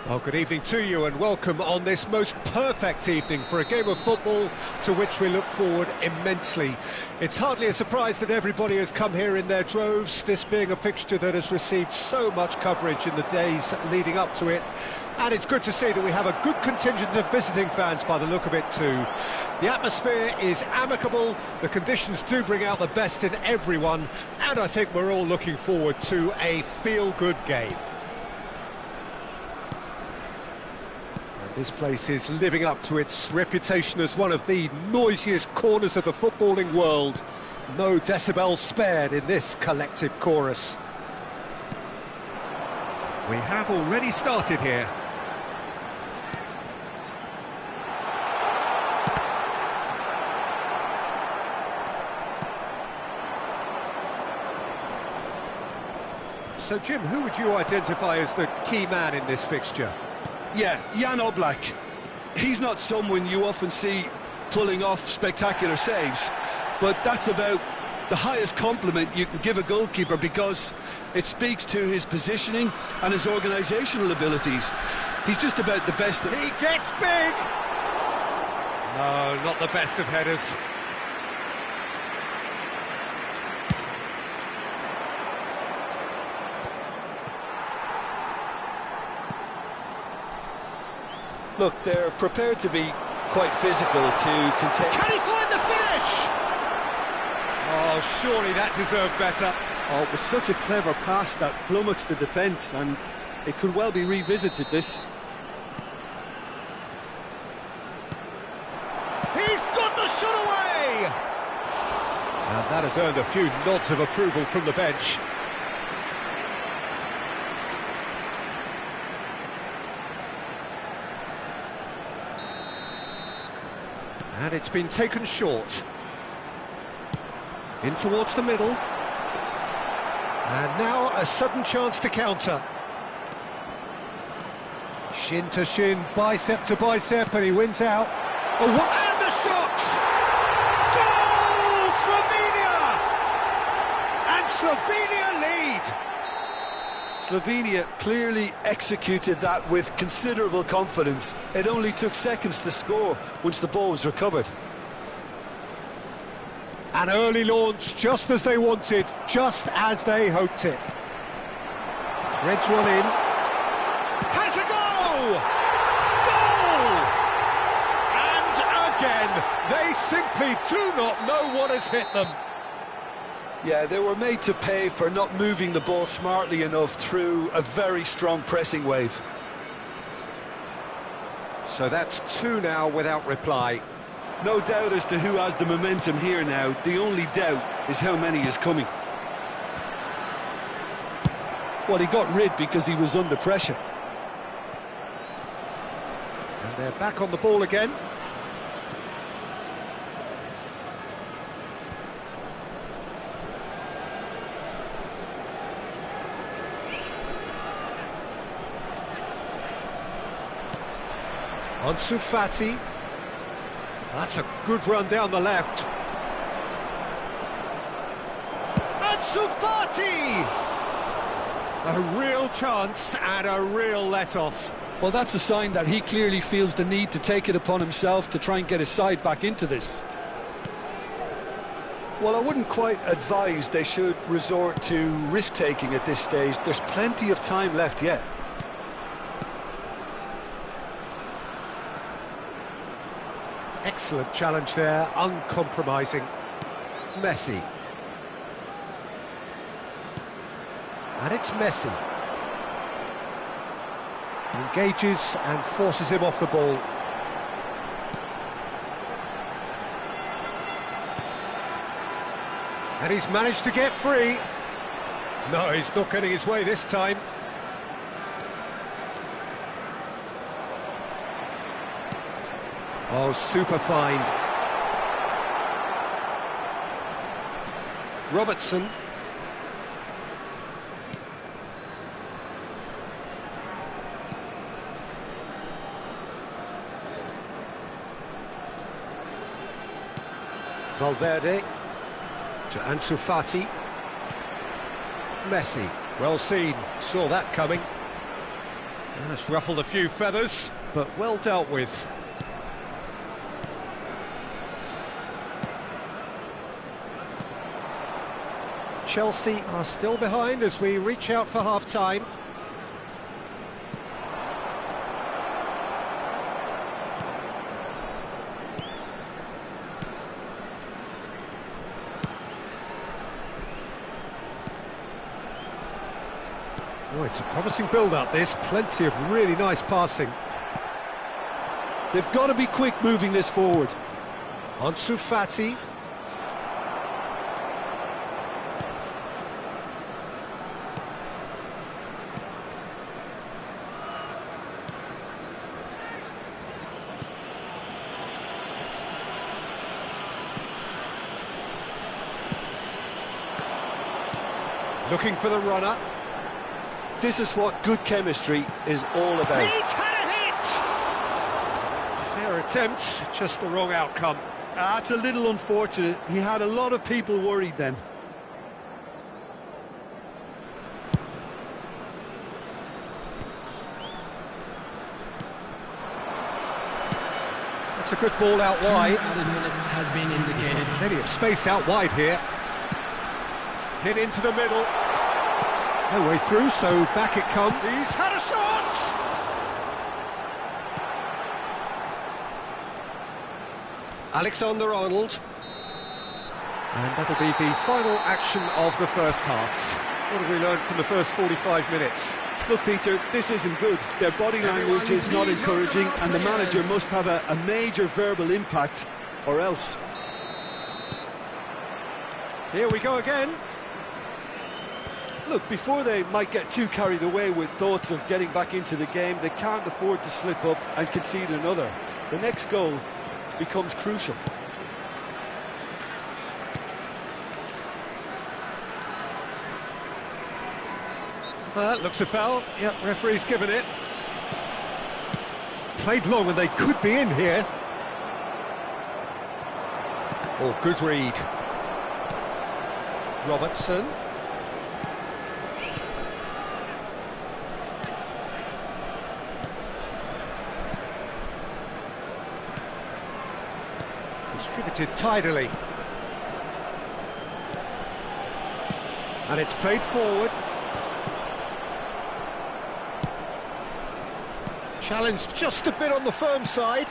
Well, good evening to you and welcome on this most perfect evening for a game of football to which we look forward immensely. It's hardly a surprise that everybody has come here in their droves, this being a fixture that has received so much coverage in the days leading up to it. And it's good to see that we have a good contingent of visiting fans by the look of it too. The atmosphere is amicable, the conditions do bring out the best in everyone, and I think we're all looking forward to a feel-good game. This place is living up to its reputation as one of the noisiest corners of the footballing world. No decibels spared in this collective chorus. We have already started here. So, Jim, who would you identify as the key man in this fixture? Yeah, Jan Oblak. He's not someone you often see pulling off spectacular saves, but that's about the highest compliment you can give a goalkeeper because it speaks to his positioning and his organisational abilities. He's just about the best of... He gets big! No, not the best of headers. Look, they're prepared to be quite physical to contain... Can he find the finish? Oh, surely that deserved better. Oh, it was such a clever pass that flummoxed the defence, and it could well be revisited, this. He's got the shot away! And that has earned a few nods of approval from the bench. And it's been taken short. In towards the middle. And now a sudden chance to counter. Shin to shin, bicep to bicep, and he wins out. Oh, what? And the shot! Goal! Slovenia! And Slovenia lead! Slovenia clearly executed that with considerable confidence. It only took seconds to score once the ball was recovered. An early launch, just as they wanted, just as they hoped it. Threads one in. Has a go! Goal! And again, they simply do not know what has hit them. Yeah, they were made to pay for not moving the ball smartly enough through a very strong pressing wave. So that's two now without reply. No doubt as to who has the momentum here now. The only doubt is how many is coming. Well, he got rid because he was under pressure. And they're back on the ball again. Ansu Fati. That's a good run down the left. Ansu Fati! A real chance and a real let-off. Well, that's a sign that he clearly feels the need to take it upon himself to try and get his side back into this. Well, I wouldn't quite advise they should resort to risk-taking at this stage. There's plenty of time left yet. Excellent challenge there, uncompromising. Messi. And it's Messi. Engages and forces him off the ball. And he's managed to get free. No, he's not getting his way this time. Oh, super find. Robertson. Valverde to Ansu Fati. Messi, well seen, saw that coming. That's ruffled a few feathers, but well dealt with. Chelsea are still behind as we reach out for half-time. Oh, it's a promising build-up, this. Plenty of really nice passing. They've got to be quick moving this forward. Ansu Fati. Looking for the runner. This is what good chemistry is all about. He's had a hit! Fair attempt, just the wrong outcome. That's a little unfortunate. He had a lot of people worried then. That's a good ball out wide. Added minutes has been indicated. He's got plenty of space out wide here. Hit into the middle. No way through, so back it comes. He's had a shot! Alexander-Arnold. And that'll be the final action of the first half. What have we learned from the first 45 minutes? Look, Peter, this isn't good. Their body language is not encouraging, and the manager must have a major verbal impact, or else. Here we go again. Look, before they might get too carried away with thoughts of getting back into the game, they can't afford to slip up and concede another. The next goal becomes crucial. That looks a foul. Yep, referee's given it. Played long and they could be in here. Oh, good read. Robertson. Distributed tidily. And it's played forward. Challenged just a bit on the firm side.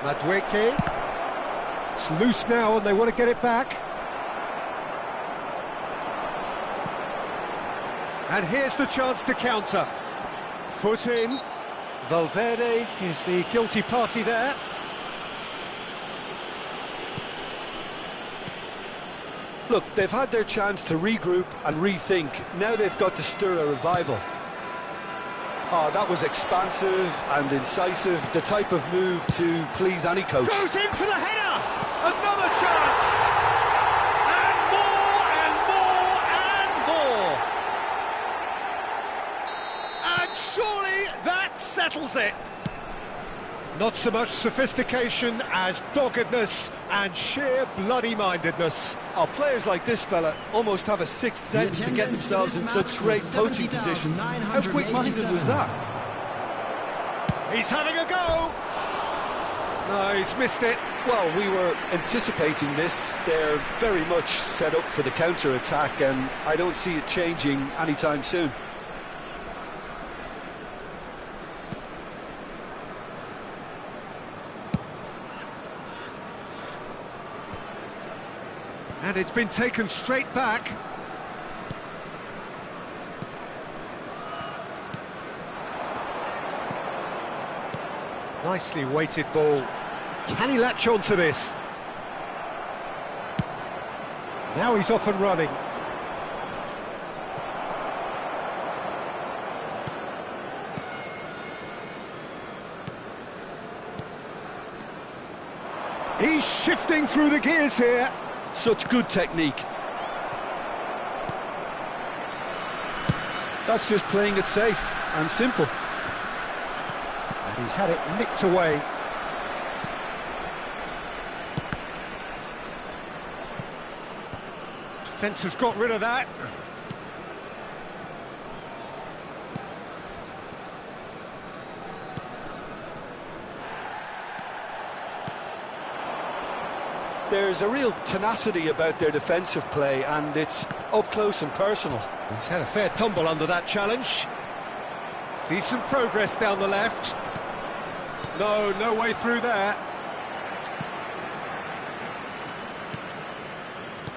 Madueke. It's loose now and they want to get it back. And here's the chance to counter. Foot in. Valverde is the guilty party there. Look, they've had their chance to regroup and rethink. Now they've got to stir a revival. Oh, that was expansive and incisive, the type of move to please any coach. Goes in for the header! Another chance! And more, and more, and more! And surely that settles it! Not so much sophistication as doggedness and sheer bloody-mindedness. Oh, players like this fella almost have a sixth sense to get themselves in such great poaching positions. How quick-minded was that? He's having a go! No, he's missed it. Well, we were anticipating this. They're very much set up for the counter-attack, and I don't see it changing anytime soon. And it's been taken straight back. Nicely weighted ball. Can he latch on to this? Now he's off and running. He's shifting through the gears here. Such good technique. That's just playing it safe and simple. And he's had it nicked away. Defence has got rid of that. There's a real tenacity about their defensive play, and it's up close and personal. He's had a fair tumble under that challenge. Decent progress down the left. No way through there.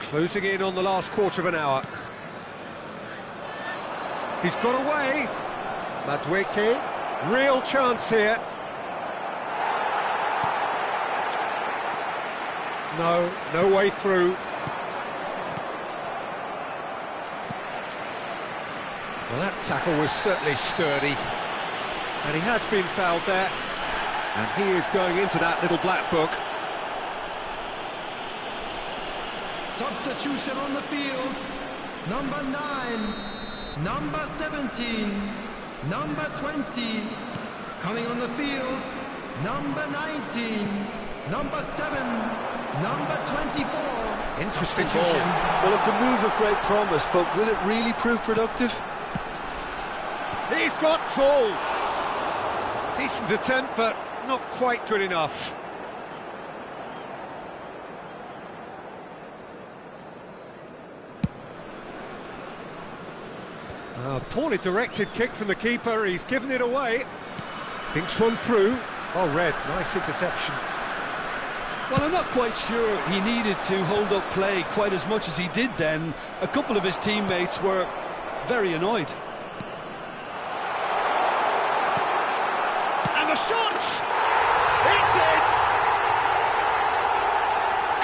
Closing in on the last quarter of an hour. He's got away. Madueke, real chance here. No way through. Well, that tackle was certainly sturdy. And he has been fouled there. And he is going into that little black book. Substitution on the field. Number 9, number 17, number 20. Coming on the field, number 19, number 7, number 24. Interesting ball. Well, it's a move of great promise, but will it really prove productive? He's got full. Decent attempt, but not quite good enough. Poorly directed kick from the keeper. He's given it away. Dinks one through. Oh, Red, nice interception. Well, I'm not quite sure he needed to hold up play quite as much as he did then. A couple of his teammates were very annoyed. And the shot! It's in!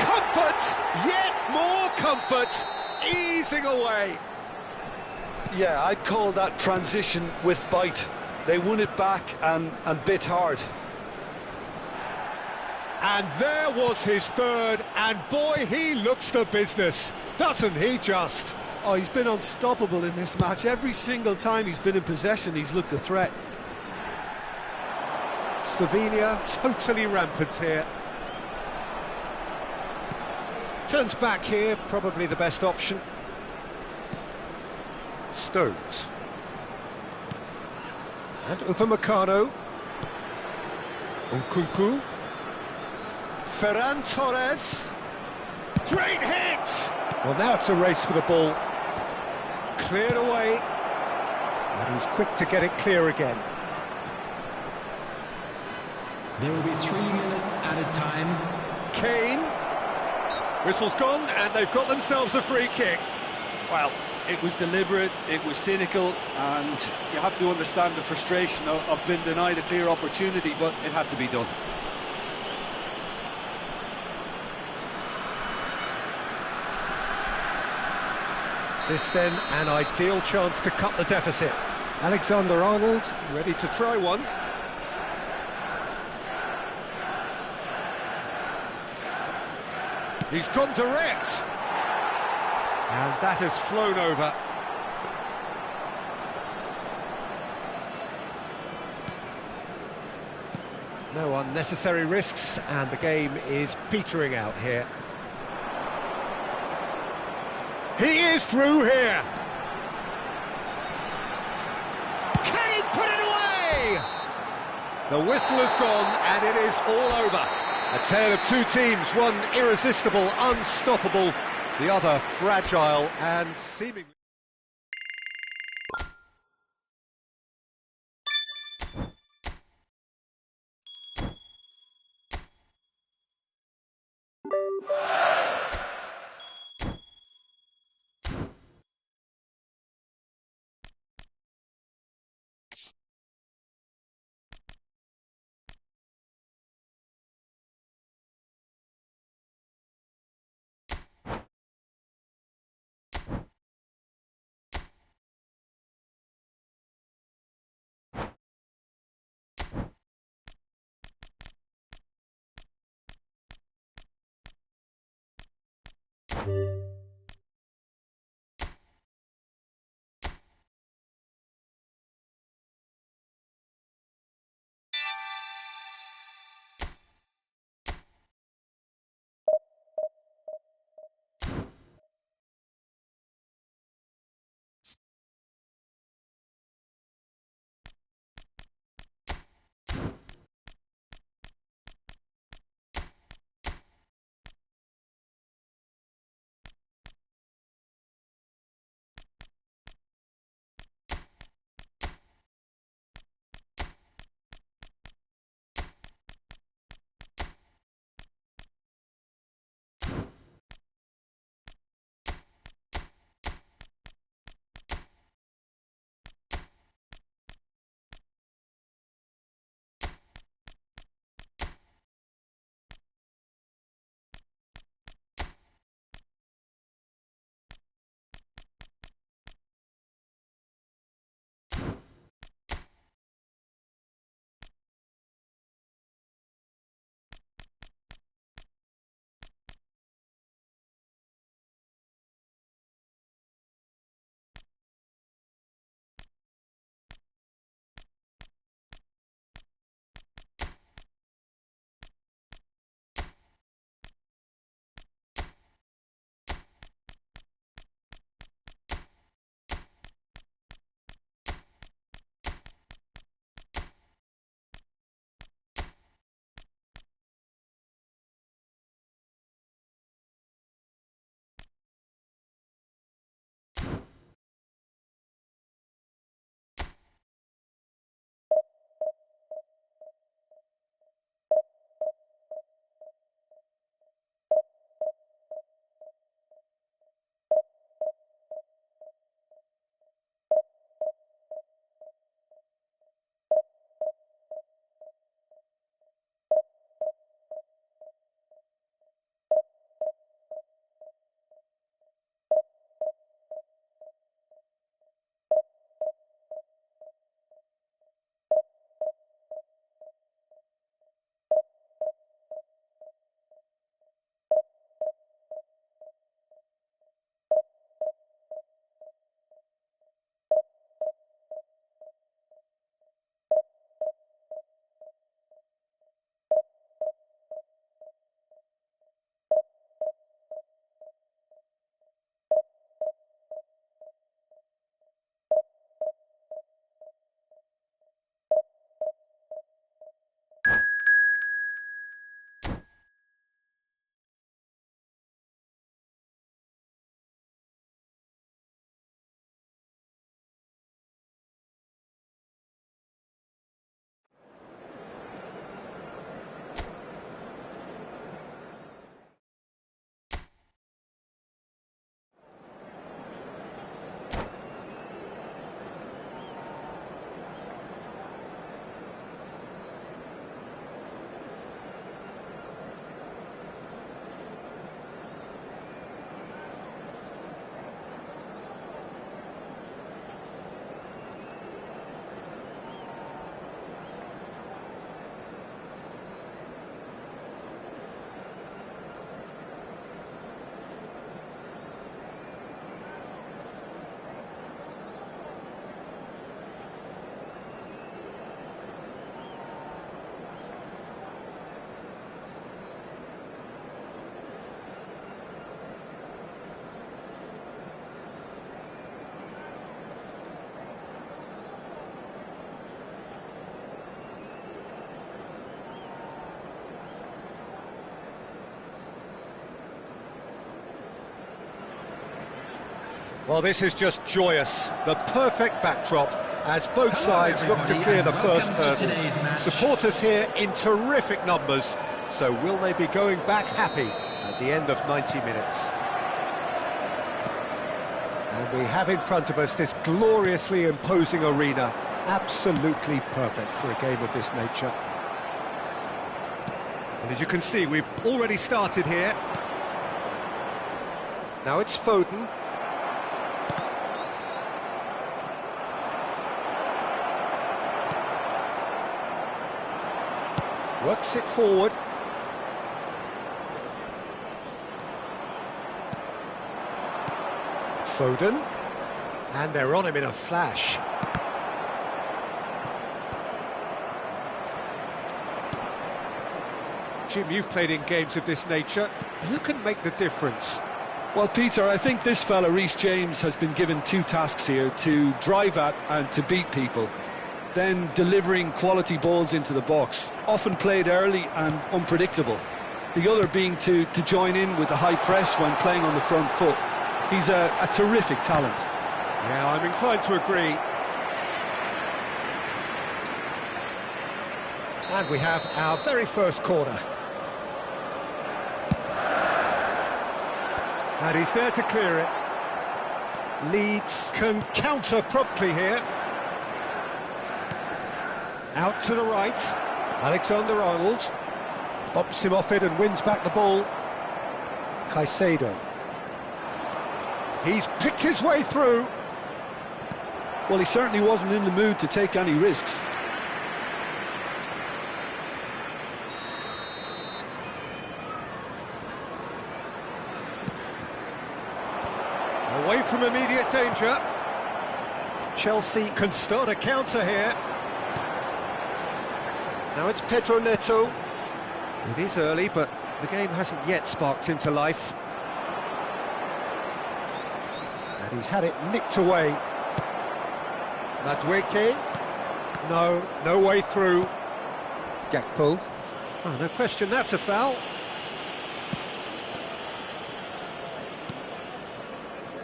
Comfort! Yet more comfort! Easing away. Yeah, I'd call that transition with bite. They won it back and bit hard. And there was his third, and boy, he looks the business, doesn't he just? Oh, he's been unstoppable in this match. Every single time he's been in possession, he's looked a threat. Slovenia totally rampant here. Turns back here, probably the best option. Stones. And Upamecano. Nkunku. Ferran Torres. Great hit! Well, now it's a race for the ball. Cleared away. And he's quick to get it clear again. There will be 3 minutes added time. Kane. Whistle's gone, and they've got themselves a free kick. Well, it was deliberate, it was cynical, and you have to understand the frustration of being denied a clear opportunity, but it had to be done. This then an ideal chance to cut the deficit. Alexander-Arnold ready to try one. He's gone direct. And that has flown over. No unnecessary risks, and the game is petering out here. He is through here. Can he put it away? The whistle has gone, and it is all over. A tale of two teams, one irresistible, unstoppable, the other fragile and seemingly... Well, this is just joyous. The perfect backdrop as both sides look to clear the first hurdle. Supporters here in terrific numbers. So will they be going back happy at the end of 90 minutes? And we have in front of us this gloriously imposing arena. Absolutely perfect for a game of this nature. And as you can see, we've already started here. Now it's Foden. Works it forward. Foden. And they're on him in a flash. Jim, you've played in games of this nature. Who can make the difference? Well, Peter, I think this fella, Reece James, has been given two tasks here: to drive at and to beat people. Then delivering quality balls into the box, often played early and unpredictable. The other being to join in with the high press when playing on the front foot. He's a terrific talent. Yeah, I'm inclined to agree. And we have our very first corner. And he's there to clear it. Leeds can counter promptly here. Out to the right, Alexander-Arnold bumps him off it and wins back the ball. Caicedo. He's picked his way through. Well, he certainly wasn't in the mood to take any risks. Away from immediate danger. Chelsea can start a counter here. Now it's Pedro Neto. It is early, but the game hasn't yet sparked into life. And he's had it nicked away. Madueke. No way through. Gakpo. Oh, no question, that's a foul.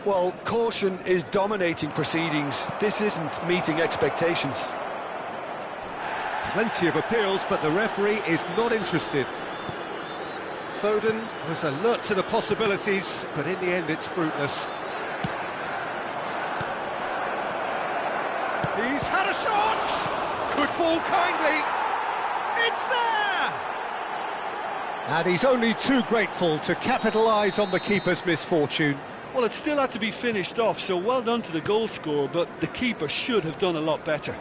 Well, caution is dominating proceedings. This isn't meeting expectations. Plenty of appeals, but the referee is not interested. Foden was alert to the possibilities, but in the end it's fruitless. He's had a shot! Could fall kindly. It's there! And he's only too grateful to capitalise on the keeper's misfortune. Well, it still had to be finished off, so well done to the goal scorer, but the keeper should have done a lot better.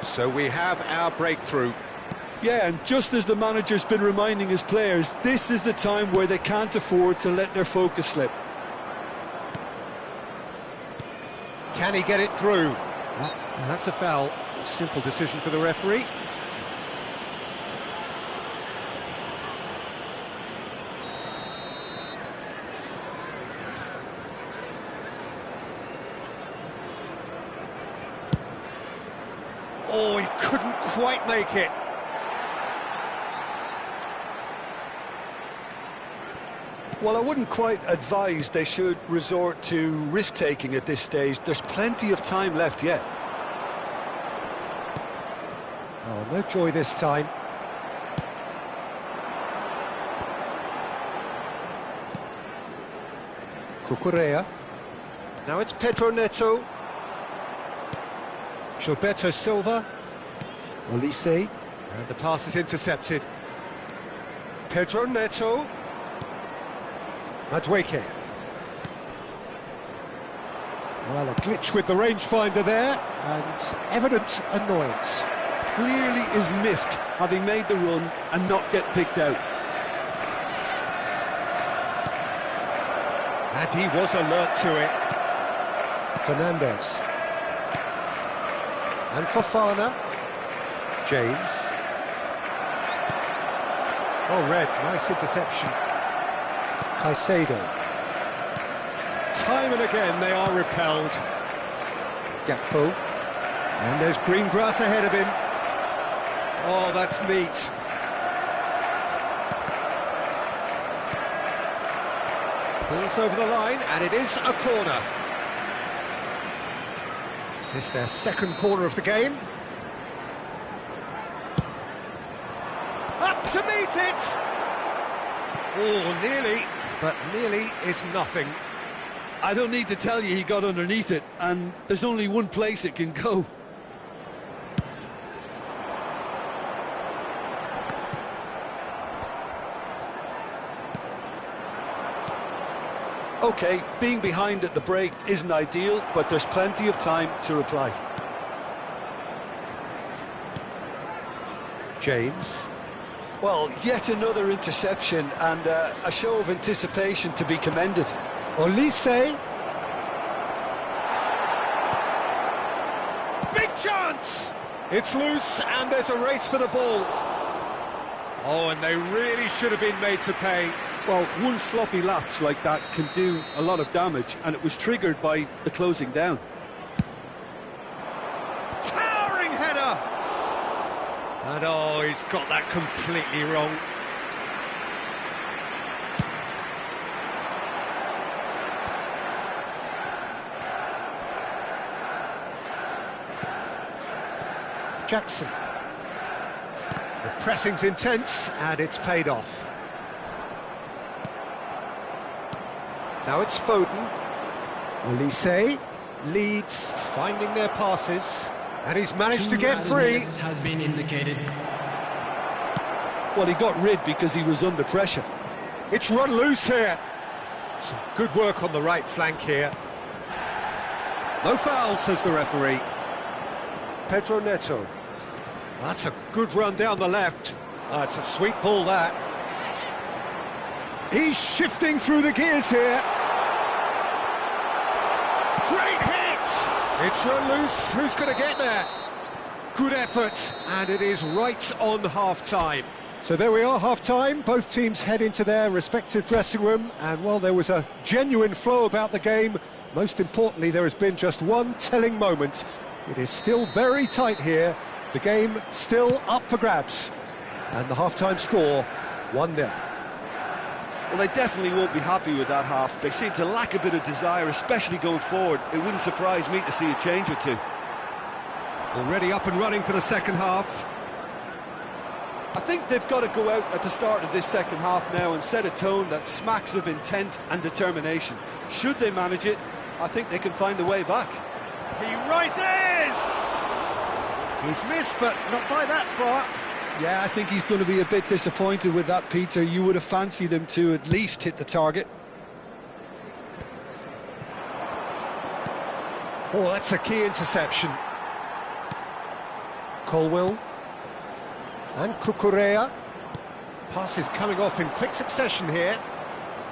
So we have our breakthrough. Yeah, and just as the manager's been reminding his players, this is the time where they can't afford to let their focus slip. Can he get it through? Well, that's a foul. Simple decision for the referee. Oh, he couldn't quite make it. Well, I wouldn't quite advise they should resort to risk-taking at this stage. There's plenty of time left yet. Oh, no joy this time. Cucurella. Now it's Pedro Neto. Gilberto Silva. Olise. And the pass is intercepted. Pedro Neto. Madueke. Well, a glitch with the rangefinder there, and evident annoyance. Clearly is miffed, having made the run and not get picked out. And he was alert to it. Fernandez. And Fofana. James. Oh, red, nice interception. Caicedo. Time and again they are repelled. Gakpo. And there's green grass ahead of him. Oh, that's neat. Ball's over the line, and it is a corner. It's their second corner of the game. Up to meet it! Oh, nearly, but nearly is nothing. I don't need to tell you he got underneath it, and there's only one place it can go. OK, being behind at the break isn't ideal, but there's plenty of time to reply. James. Well, yet another interception and a show of anticipation to be commended. Olise. Big chance! It's loose and there's a race for the ball. Oh, and they really should have been made to pay. Well, one sloppy lapse like that can do a lot of damage, and it was triggered by the closing down. Towering header! And oh, he's got that completely wrong. Jackson. The pressing's intense, and it's paid off. Now it's Foden. Olise leads, finding their passes, and he's managed to get free. Has been indicated. Well, he got rid because he was under pressure. It's run loose here. Some good work on the right flank here. No foul, says the referee. Pedro Neto. That's a good run down the left. It's a sweet ball, that. He's shifting through the gears here. Great hit! It's run loose. Who's going to get there? Good effort, and it is right on half-time. So there we are, half-time. Both teams head into their respective dressing room, and while there was a genuine flow about the game, most importantly, there has been just one telling moment. It is still very tight here. The game still up for grabs. And the half-time score, 1-0. Well, they definitely won't be happy with that half. They seem to lack a bit of desire, especially going forward. It wouldn't surprise me to see a change or two. Already up and running for the second half. I think they've got to go out at the start of this second half now and set a tone that smacks of intent and determination. Should they manage it, I think they can find a way back. He rises! He's missed, but not by that far. Yeah, I think he's going to be a bit disappointed with that, Peter. You would have fancied him to at least hit the target. Oh, that's a key interception. Colwill. And Cucurella. Passes coming off in quick succession here.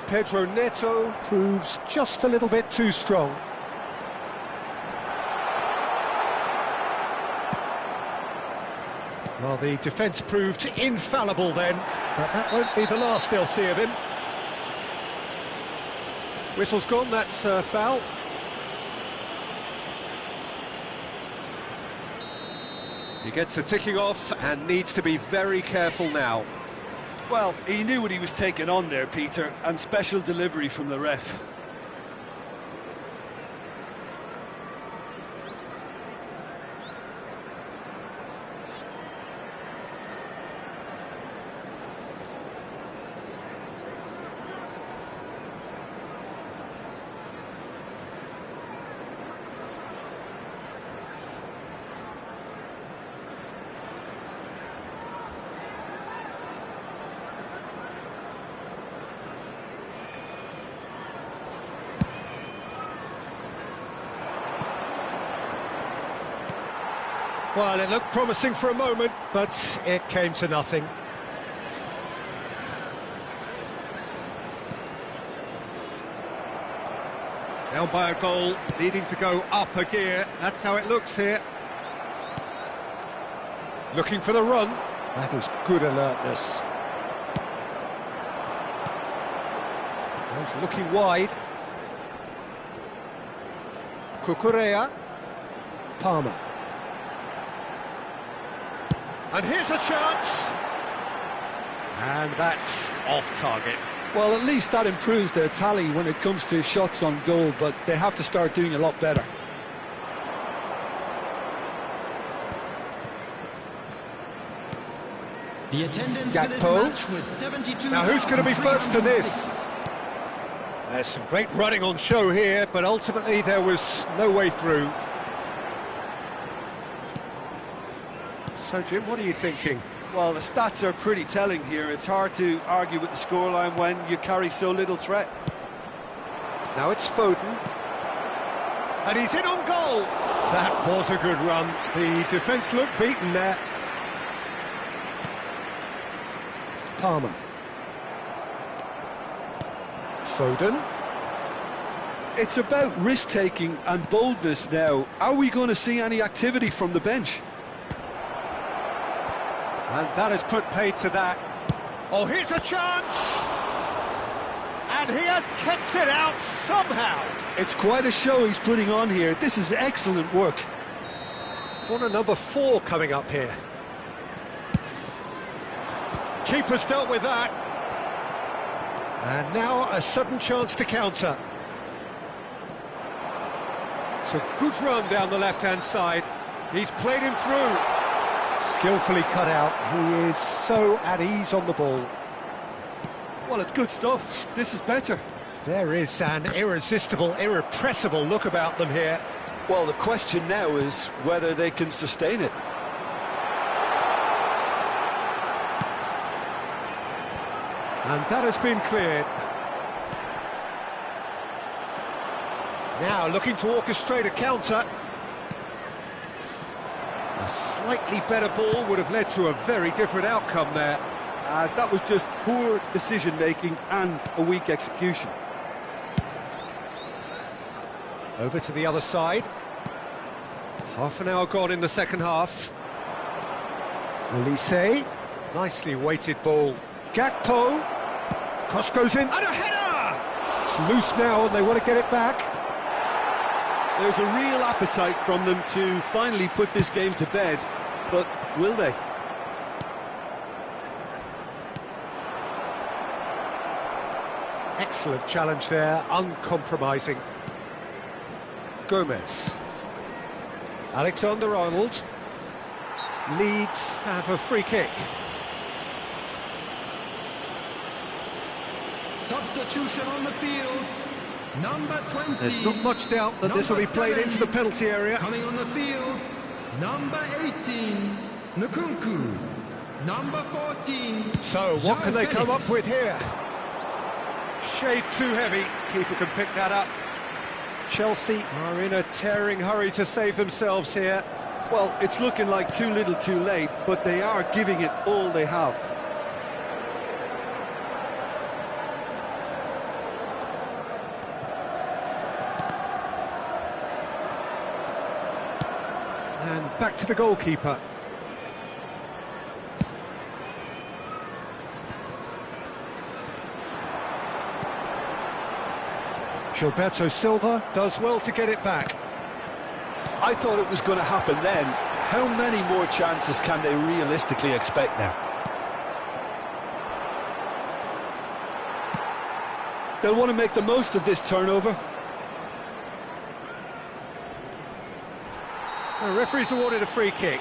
Pedro Neto proves just a little bit too strong. Well, the defence proved infallible then, but that won't be the last they'll see of him. Whistle's gone, that's a foul. He gets a ticking off and needs to be very careful now. Well, he knew what he was taking on there, Peter, and special delivery from the ref. Well, it looked promising for a moment, but it came to nothing. Down by a goal, needing to go up a gear. That's how it looks here. Looking for the run. That is good alertness. Goes looking wide. Cucurella. Palmer. And here's a chance. And that's off target. Well, at least that improves their tally when it comes to shots on goal, but they have to start doing a lot better. The attendance for this match was 72. Now who's going to be first to this? There's some great running on show here, but ultimately there was no way through. So Jim, what are you thinking? Well, the stats are pretty telling here. It's hard to argue with the scoreline when you carry so little threat. Now it's Foden. And he's in on goal. That was a good run. The defence looked beaten there. Palmer. Foden. It's about risk-taking and boldness now. Are we going to see any activity from the bench? And that has put paid to that. Oh, here's a chance! And he has kept it out somehow. It's quite a show he's putting on here. This is excellent work. Corner number 4 coming up here. Keeper's dealt with that. And now a sudden chance to counter. It's a good run down the left-hand side. He's played him through. Skillfully cut out. He is so at ease on the ball. Well, it's good stuff. This is better. There is an irresistible, irrepressible look about them here. Well, the question now is whether they can sustain it. And that has been cleared. Now looking to orchestrate a counter. A slightly better ball would have led to a very different outcome there. That was just poor decision-making and a weak execution. Over to the other side. Half an hour gone in the second half. Olise. Nicely weighted ball. Gakpo. Cross goes in. And a header! It's loose now and they want to get it back. There's a real appetite from them to finally put this game to bed, but will they? Excellent challenge there, uncompromising. Gomez. Alexander-Arnold. Leeds have a free kick. Substitution on the field. Number 20. There's not much doubt that this will be played into the penalty area. Coming on the field, number 18, Nkunku. Number 14. So, what can they come up with here? Shade too heavy. Keeper can pick that up. Chelsea are in a tearing hurry to save themselves here. Well, it's looking like too little too late, but they are giving it all they have. And back to the goalkeeper. Gilberto Silva does well to get it back. I thought it was going to happen then. How many more chances can they realistically expect now? They'll want to make the most of this turnover. The referee's awarded a free kick.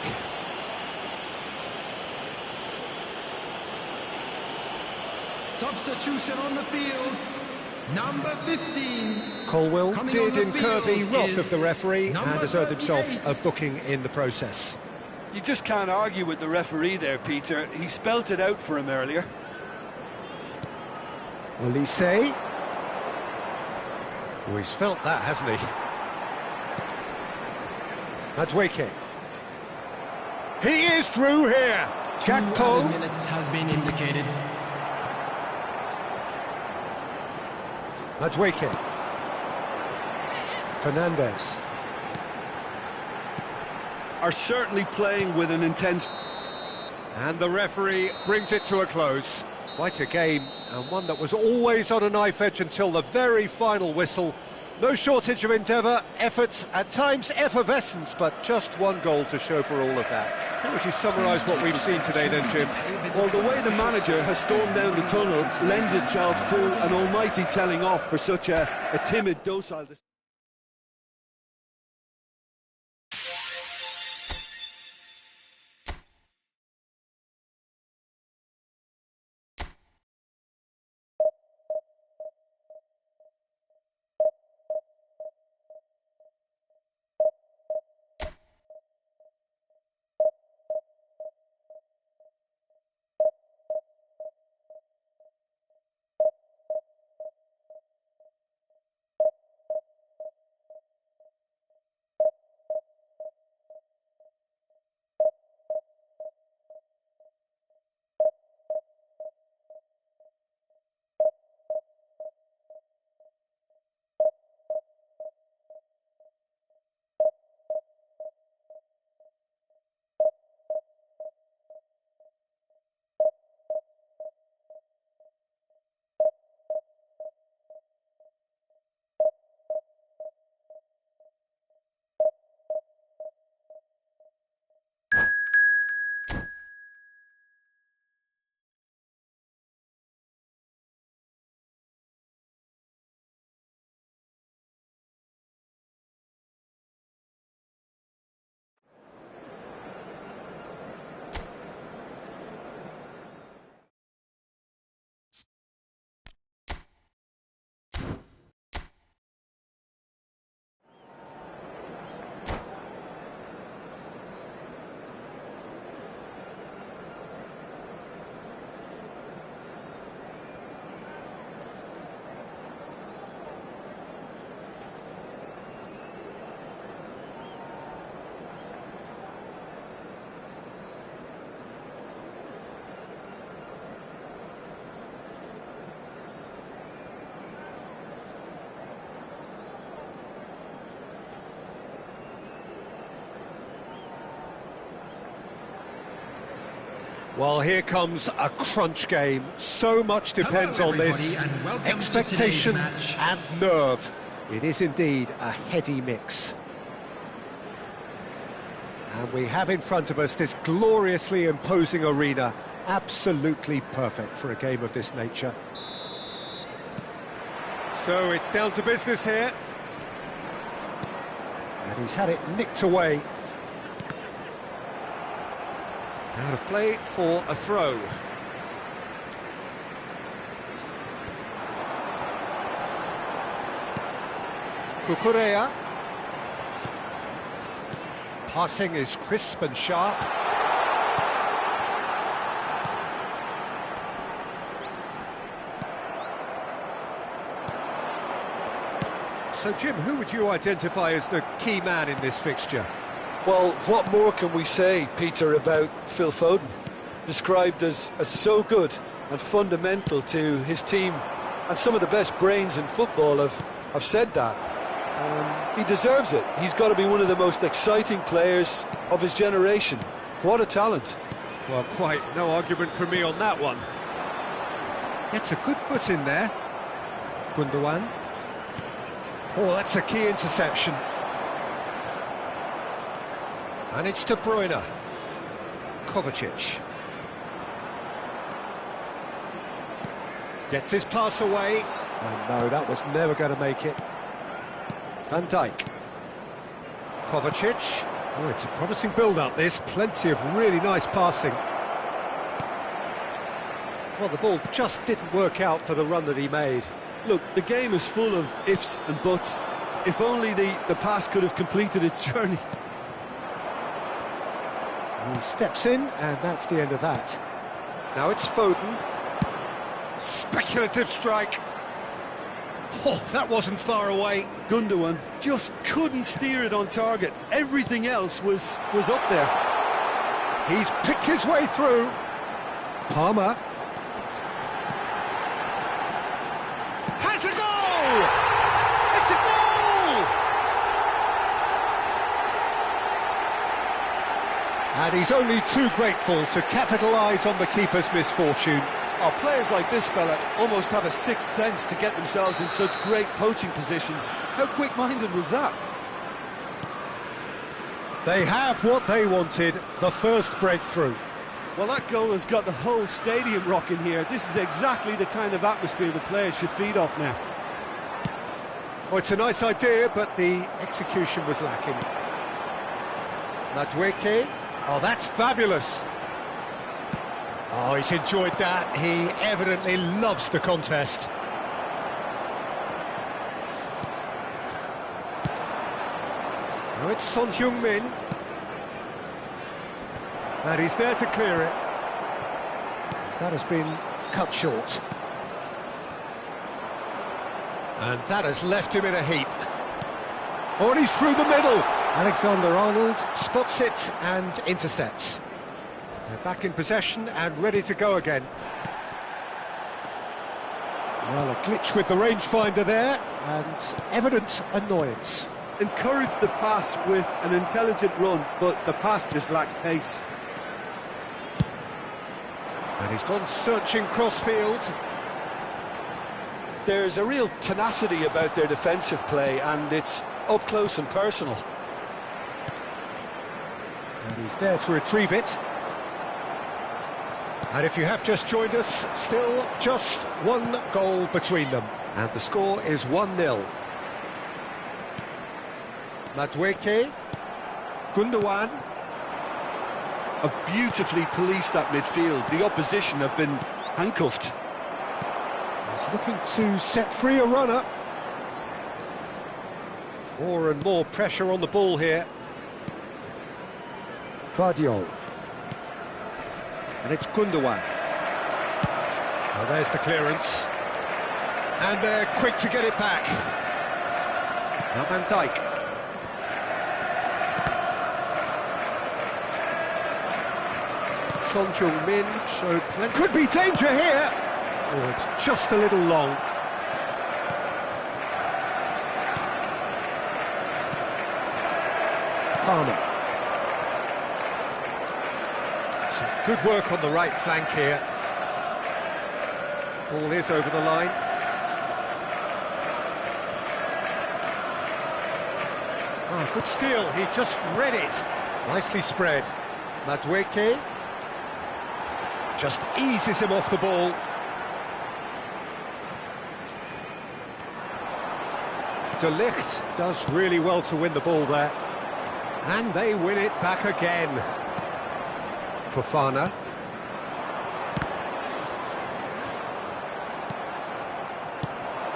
Substitution on the field. Number 15. Colwill did incur the wrath is of the referee and has earned himself 38. a booking in the process. You just can't argue with the referee there, Peter. He spelt it out for him earlier. Olise. Oh, he's felt that, hasn't he? Madueke. He is through here. 2 added Gakpo. minutes has been indicated. Madueke. Fernandes. Are certainly playing with an intense... And the referee brings it to a close. Quite a game, and one that was always on a knife edge until the very final whistle. No shortage of endeavour, effort, at times effervescence, but just one goal to show for all of that. How would you summarise what we've seen today then, Jim? Well, the way the manager has stormed down the tunnel lends itself to an almighty telling off for such a timid, docile... Well, here comes a crunch game. So much depends on this. Expectation and nerve. It is indeed a heady mix. And we have in front of us this gloriously imposing arena. Absolutely perfect for a game of this nature. So it's down to business here. And he's had it nicked away. Out of play for a throw. Kukurea. Passing is crisp and sharp. So, Jim, who would you identify as the key man in this fixture? Well, what more can we say, Peter, about Phil Foden? Described as so good and fundamental to his team, and some of the best brains in football have said that. He deserves it. He's got to be one of the most exciting players of his generation. What a talent. Well, quite no argument from me on that one. Gets a good foot in there. Gundogan. Oh, that's a key interception. And it's De Bruyne. Kovacic. Gets his pass away. Oh no, that was never going to make it. Van Dijk. Kovacic. Oh, it's a promising build-up, this. Plenty of really nice passing. Well, the ball just didn't work out for the run that he made. Look, the game is full of ifs and buts. If only the pass could have completed its journey. He steps in, and that's the end of that. Now it's Foden. Speculative strike. Oh, that wasn't far away. Gundogan just couldn't steer it on target. Everything else was up there. He's picked his way through. Palmer. Has a goal! It's a goal! And he's only too grateful to capitalise on the keeper's misfortune. Oh, players like this fella almost have a sixth sense to get themselves in such great poaching positions. How quick-minded was that? They have what they wanted, the first breakthrough. Well, that goal has got the whole stadium rocking here. This is exactly the kind of atmosphere the players should feed off now. Oh, it's a nice idea, but the execution was lacking. Madueke. Oh, that's fabulous. Oh, he's enjoyed that. He evidently loves the contest. Now it's Son Heung-min. And he's there to clear it. That has been cut short. And that has left him in a heap. Oh, and he's through the middle. Alexander-Arnold spots it and intercepts. They're back in possession and ready to go again. Well, a glitch with the rangefinder there, and evident annoyance. Encouraged the pass with an intelligent run, but the pass just lacked pace. And he's gone searching crossfield. There's a real tenacity about their defensive play, and it's up close and personal. And he's there to retrieve it. And if you have just joined us, still just one goal between them. And the score is 1-0. Madueke. Gundogan. Have beautifully policed that midfield. The opposition have been handcuffed. He's looking to set free a runner. More and more pressure on the ball here. Guardiola. And it's Gundogan. Well, there's the clearance. And they're quick to get it back. Now Van Dijk. Son Heung-min showed plenty. Could be danger here. Oh, it's just a little long. Palmer. Some good work on the right flank here. Ball is over the line. Oh, good steal. He just read it. Nicely spread. Madueke just eases him off the ball. De Ligt does really well to win the ball there. And they win it back again. Fofana.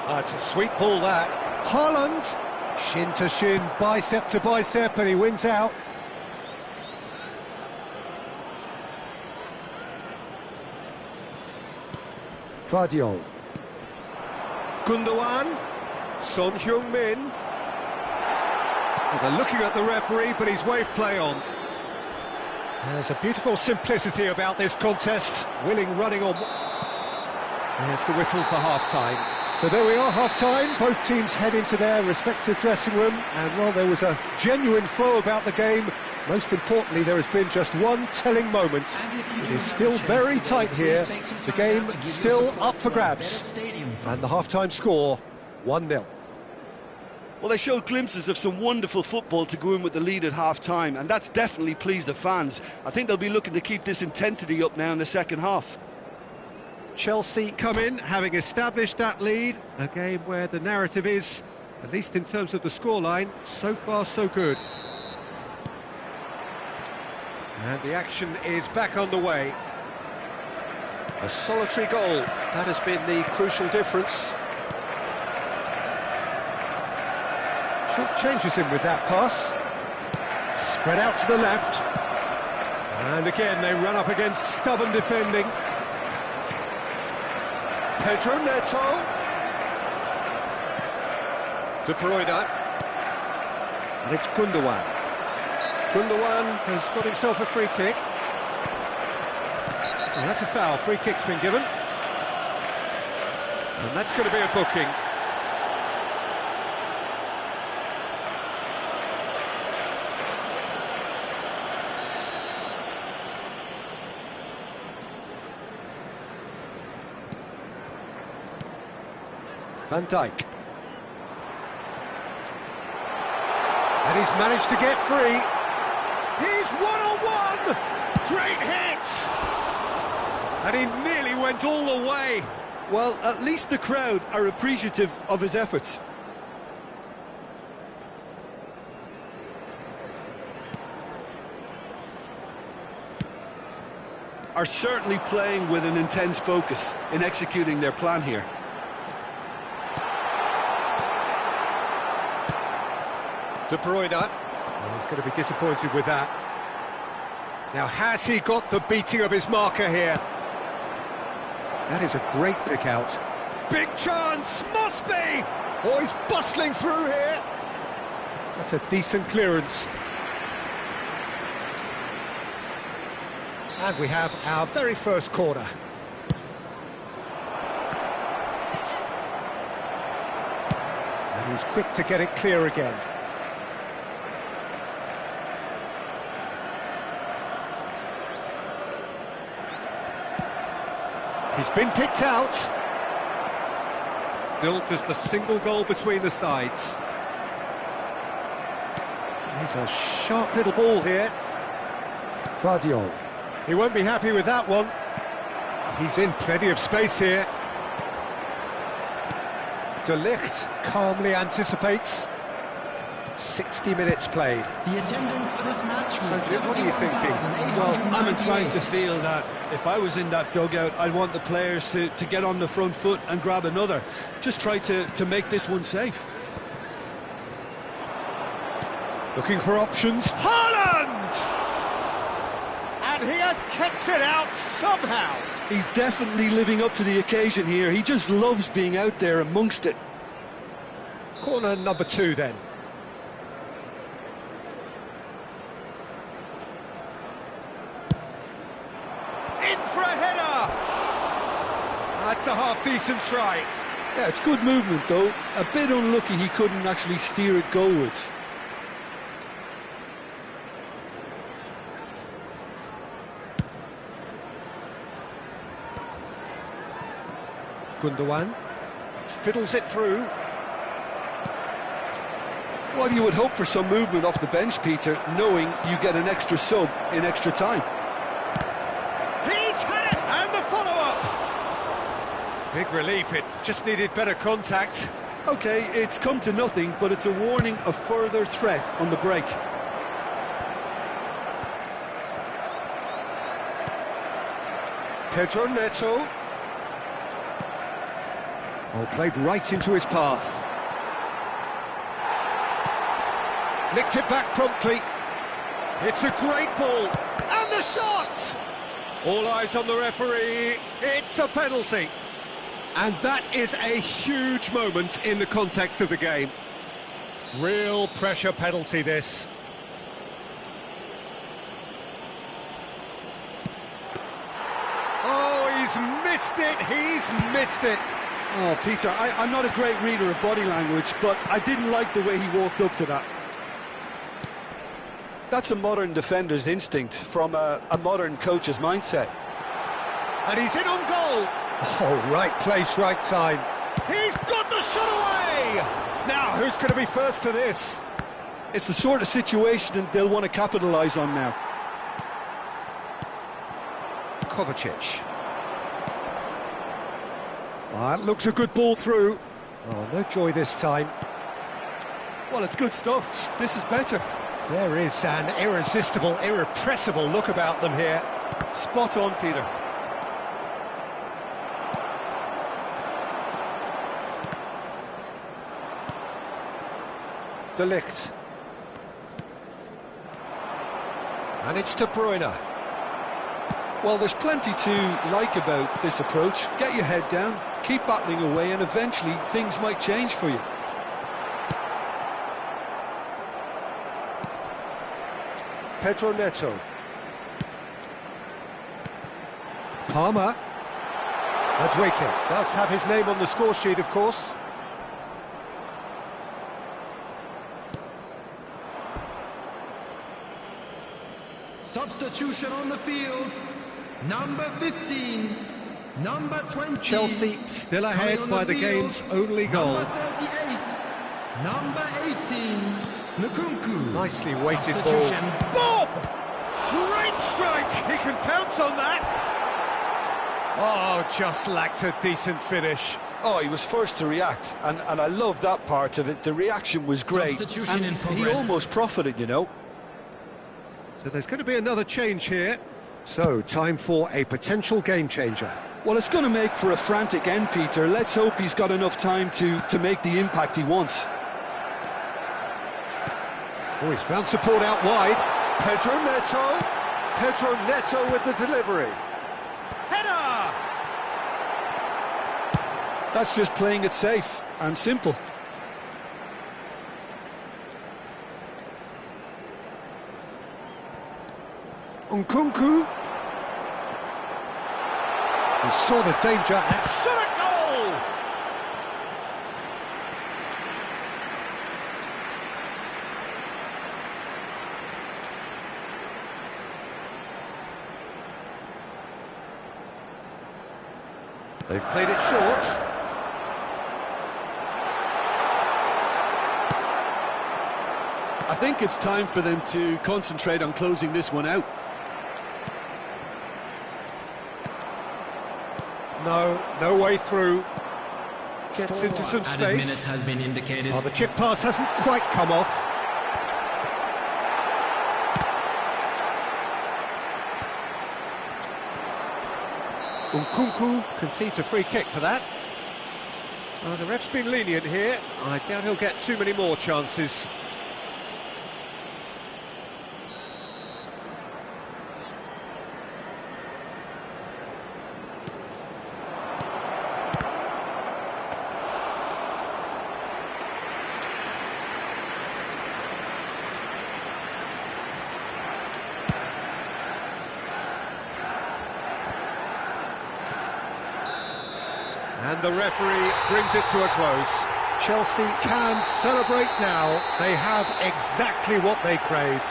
Oh, it's a sweet ball that. Haaland. Shin to shin, bicep to bicep, and he wins out. Guardiola. Gundogan. Son Heung-min. Well, they're looking at the referee, but he's waved play on. There's a beautiful simplicity about this contest. Willing running on. There's the whistle for half-time. So there we are, half-time. Both teams head into their respective dressing room. And while there was a genuine flow about the game, most importantly, there has been just one telling moment. It is still very tight here. The game still up for grabs. And the half-time score, 1-0. Well, they showed glimpses of some wonderful football to go in with the lead at half-time, and that's definitely pleased the fans. I think they'll be looking to keep this intensity up now in the second half. Chelsea come in, having established that lead. A game where the narrative is, at least in terms of the scoreline, so far so good. And the action is back underway. A solitary goal, that has been the crucial difference. Short changes him with that pass. Spread out to the left. And again they run up against stubborn defending. Pedro Neto. De Bruyne. And it's Gundogan. Gundogan has got himself a free kick. Oh, that's a foul. Free kick's been given. And that's going to be a booking. Van Dijk. And he's managed to get free. He's one-on-one! Great hit! And he nearly went all the way. Well, at least the crowd are appreciative of his efforts. Are certainly playing with an intense focus in executing their plan here. De Bruyne. Oh, he's going to be disappointed with that. Now, has he got the beating of his marker here? That is a great pick out. Big chance, must be! Oh, he's bustling through here. That's a decent clearance. And we have our very first corner. And he's quick to get it clear again. He's been picked out. Still just a single goal between the sides. He's a sharp little ball here. Vardiol. He won't be happy with that one. He's in plenty of space here. De Ligt calmly anticipates. 60 minutes played. The attendance for this match was So, what are you thinking? Well, I'm inclined to feel that if I was in that dugout, I'd want the players to get on the front foot and grab another. Just try to make this one safe. Looking for options. Haaland! And he has kept it out somehow. He's definitely living up to the occasion here. He just loves being out there amongst it. Corner number 2 then. In for a header! That's a half-decent try. Yeah, it's good movement though. A bit unlucky he couldn't actually steer it goalwards. Gundogan fiddles it through. Well, you would hope for some movement off the bench, Peter, knowing you get an extra sub in extra time. He's had it! And the follow-up! Big relief, it just needed better contact. Okay, it's come to nothing, but it's a warning of further threat on the break. Pedro Neto. Oh, played right into his path. Nicked it back promptly. It's a great ball. And the shot! All eyes on the referee. It's a penalty. And that is a huge moment in the context of the game. Real pressure penalty, this. Oh, he's missed it. He's missed it. Oh, Peter, I'm not a great reader of body language, but I didn't like the way he walked up to that. That's a modern defender's instinct from a modern coach's mindset. And he's in on goal. Oh, right place, right time. He's got the shot away! Now, who's going to be first to this? It's the sort of situation they'll want to capitalise on now. Kovacic. Oh, that looks a good ball through. Oh, no joy this time. Well, it's good stuff. This is better. There is an irresistible, irrepressible look about them here. Spot on, Peter. De Ligt. And it's De Bruyne. Well, there's plenty to like about this approach. Get your head down, keep battling away, and eventually things might change for you. Pedro Neto. Palmer. Madueke does have his name on the score sheet, of course. Substitution on the field. Number 15, Number 20. Chelsea still ahead by the game's only goal. Number 38. Number 18. Nkunku. Nicely weighted ball. Substitution. Bob! Great strike! He can pounce on that! Oh, just lacked a decent finish. Oh, he was first to react, and I love that part of it. The reaction was great, Substitution in and he progress. almost profited, you know. So there's going to be another change here. So, time for a potential game changer. Well, it's going to make for a frantic end, Peter. Let's hope he's got enough time to make the impact he wants. Oh, he's found support out wide. Pedro Neto. Pedro Neto with the delivery. Header! That's just playing it safe and simple. Nkunku. He saw the danger and shot a goal! They've played it short. I think it's time for them to concentrate on closing this one out. No way through. Gets into some Added minutes space. has been indicated. Oh, the chip pass hasn't quite come off. Nkunku concedes a free kick for that. The ref's been lenient here. I doubt he'll get too many more chances. And the referee brings it to a close. Chelsea can celebrate now. They have exactly what they craved.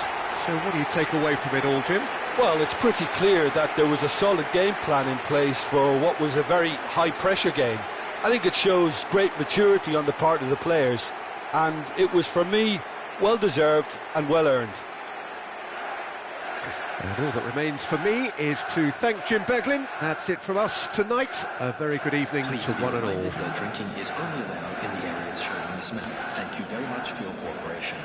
So what do you take away from it all, Jim? Well, it's pretty clear that there was a solid game plan in place for what was a very high-pressure game. I think it shows great maturity on the part of the players, and it was, for me, well-deserved and well-earned. And all that remains for me is to thank Jim Beglin. That's it from us tonight. A very good evening Please to be one and all. reminded that drinking is only allowed in the areas shown on this map. Thank you very much for your cooperation.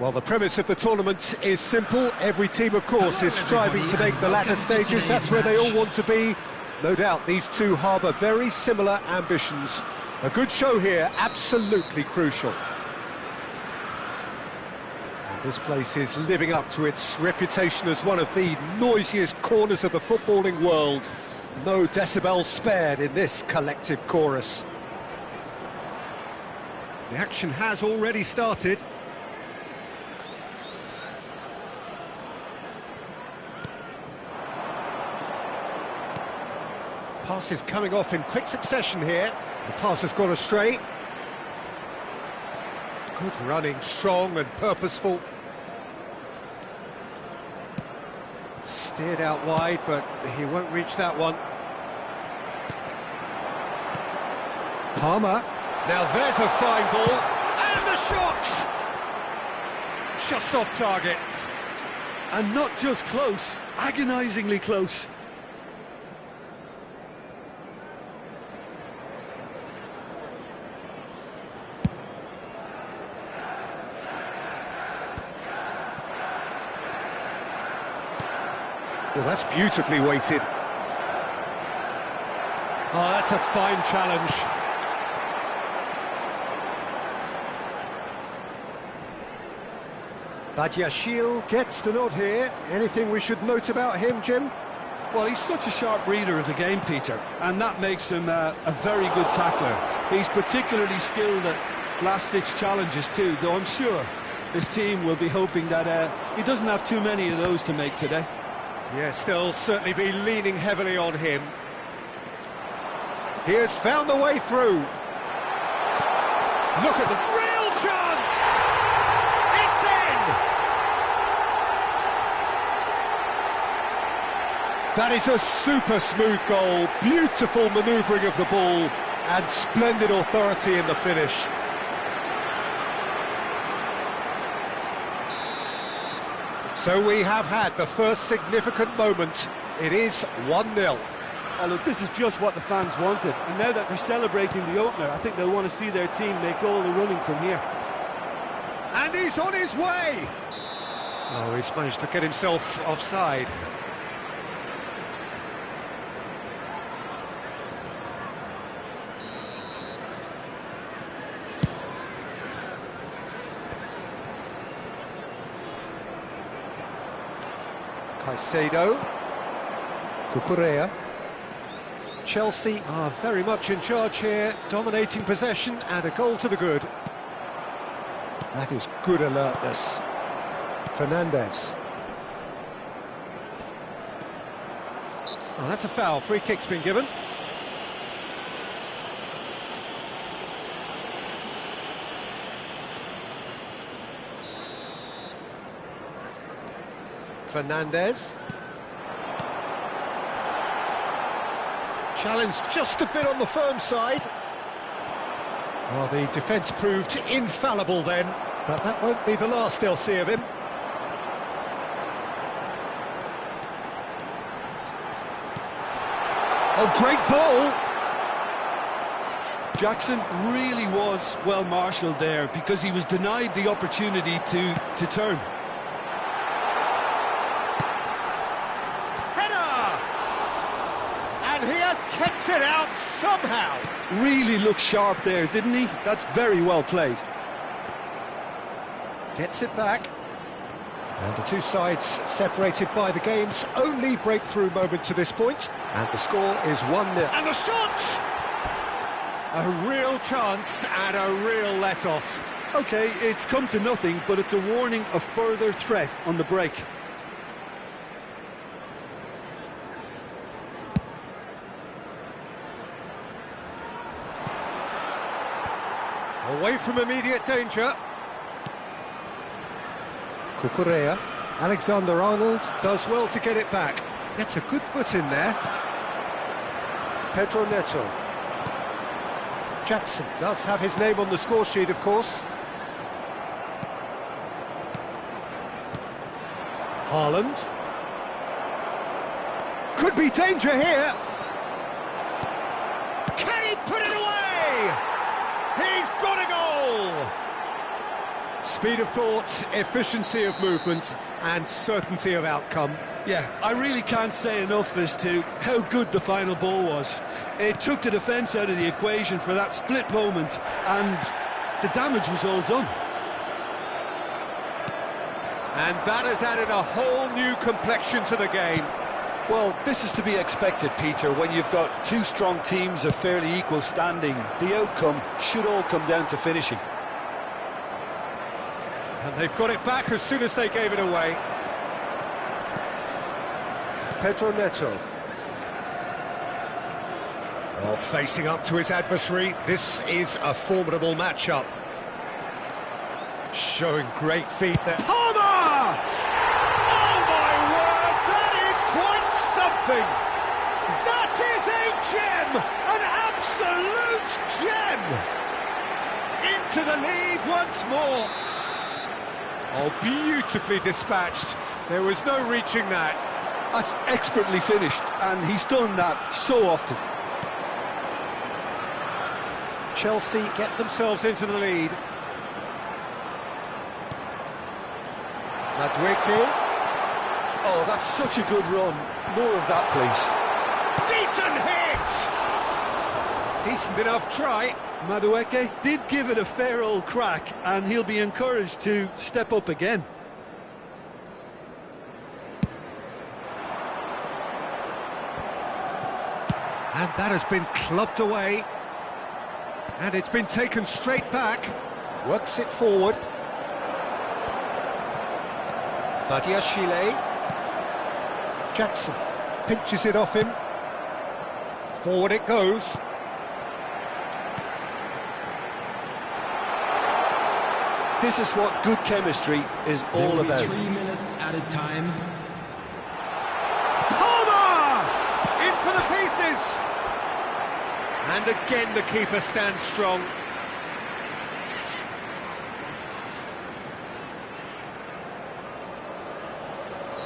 Well, the premise of the tournament is simple. Every team, of course, is striving to make the latter stages. That's where they all want to be. No doubt these two harbour very similar ambitions. A good show here, absolutely crucial. And this place is living up to its reputation as one of the noisiest corners of the footballing world. No decibels spared in this collective chorus. The action has already started. Pass is coming off in quick succession here. The pass has gone astray. Good running, strong and purposeful. Steered out wide, but he won't reach that one. Palmer. Now there's a fine ball. And the shot! Just off target. And not just close, agonisingly close. Well, that's beautifully weighted. Oh, that's a fine challenge. Badiashile gets the nod here. Anything we should note about him, Jim? Well, he's such a sharp reader of the game, Peter, and that makes him a very good tackler. He's particularly skilled at last-ditch challenges too, though I'm sure this team will be hoping that he doesn't have too many of those to make today. Yes, they'll certainly be leaning heavily on him. He has found the way through. Look at the real chance! It's in! That is a super smooth goal, beautiful manoeuvring of the ball, and splendid authority in the finish. So we have had the first significant moment. It is 1-0. Oh, look, this is just what the fans wanted. And now that they're celebrating the opener, I think they'll want to see their team make all the running from here. And he's on his way! Oh, he's managed to get himself offside. Caicedo, Cucurella. Chelsea are very much in charge here, dominating possession and a goal to the good. That is good alertness. Fernandes. Oh, that's a foul. Free kick's been given. Fernandes. Challenge just a bit on the firm side. Well, the defence proved infallible then, but that won't be the last they'll see of him. Oh, great ball! Jackson really was well marshalled there because he was denied the opportunity to turn. And he has kept it out somehow. Really looked sharp there, didn't he? That's very well played. Gets it back. And the two sides separated by the game's only breakthrough moment to this point. And the score is 1-0. And the shot! A real chance and a real let-off. OK, it's come to nothing, but it's a warning of further threat on the break. Away from immediate danger. Cucurella. Alexander-Arnold does well to get it back. Gets a good foot in there. Pedro Neto. Jackson does have his name on the score sheet, of course. Haaland. Could be danger here. Can he put it away? He's got a goal! Speed of thought, efficiency of movement, and certainty of outcome. Yeah, I really can't say enough as to how good the final ball was. It took the defence out of the equation for that split moment, and the damage was all done. And that has added a whole new complexion to the game. Well, this is to be expected, Peter. When you've got two strong teams of fairly equal standing, the outcome should all come down to finishing. And they've got it back as soon as they gave it away. Pedro Neto. Oh, facing up to his adversary. This is a formidable matchup. Showing great feet there. Palmer! Oh my word, that is quite something! That is a gem! An absolute gem! Into the lead once more. Oh, beautifully dispatched. There was no reaching that. That's expertly finished, and he's done that so often. Chelsea get themselves into the lead. Madueke. Oh, that's such a good run. More of that, please. Decent hit! Decent enough try. Madueke did give it a fair old crack, and he'll be encouraged to step up again. And that has been clubbed away. And it's been taken straight back. Works it forward. Badiashile. Jackson pinches it off him. Forward it goes. This is what good chemistry is all about. 3 minutes added time. Palmer! In for the pieces! And again the keeper stands strong.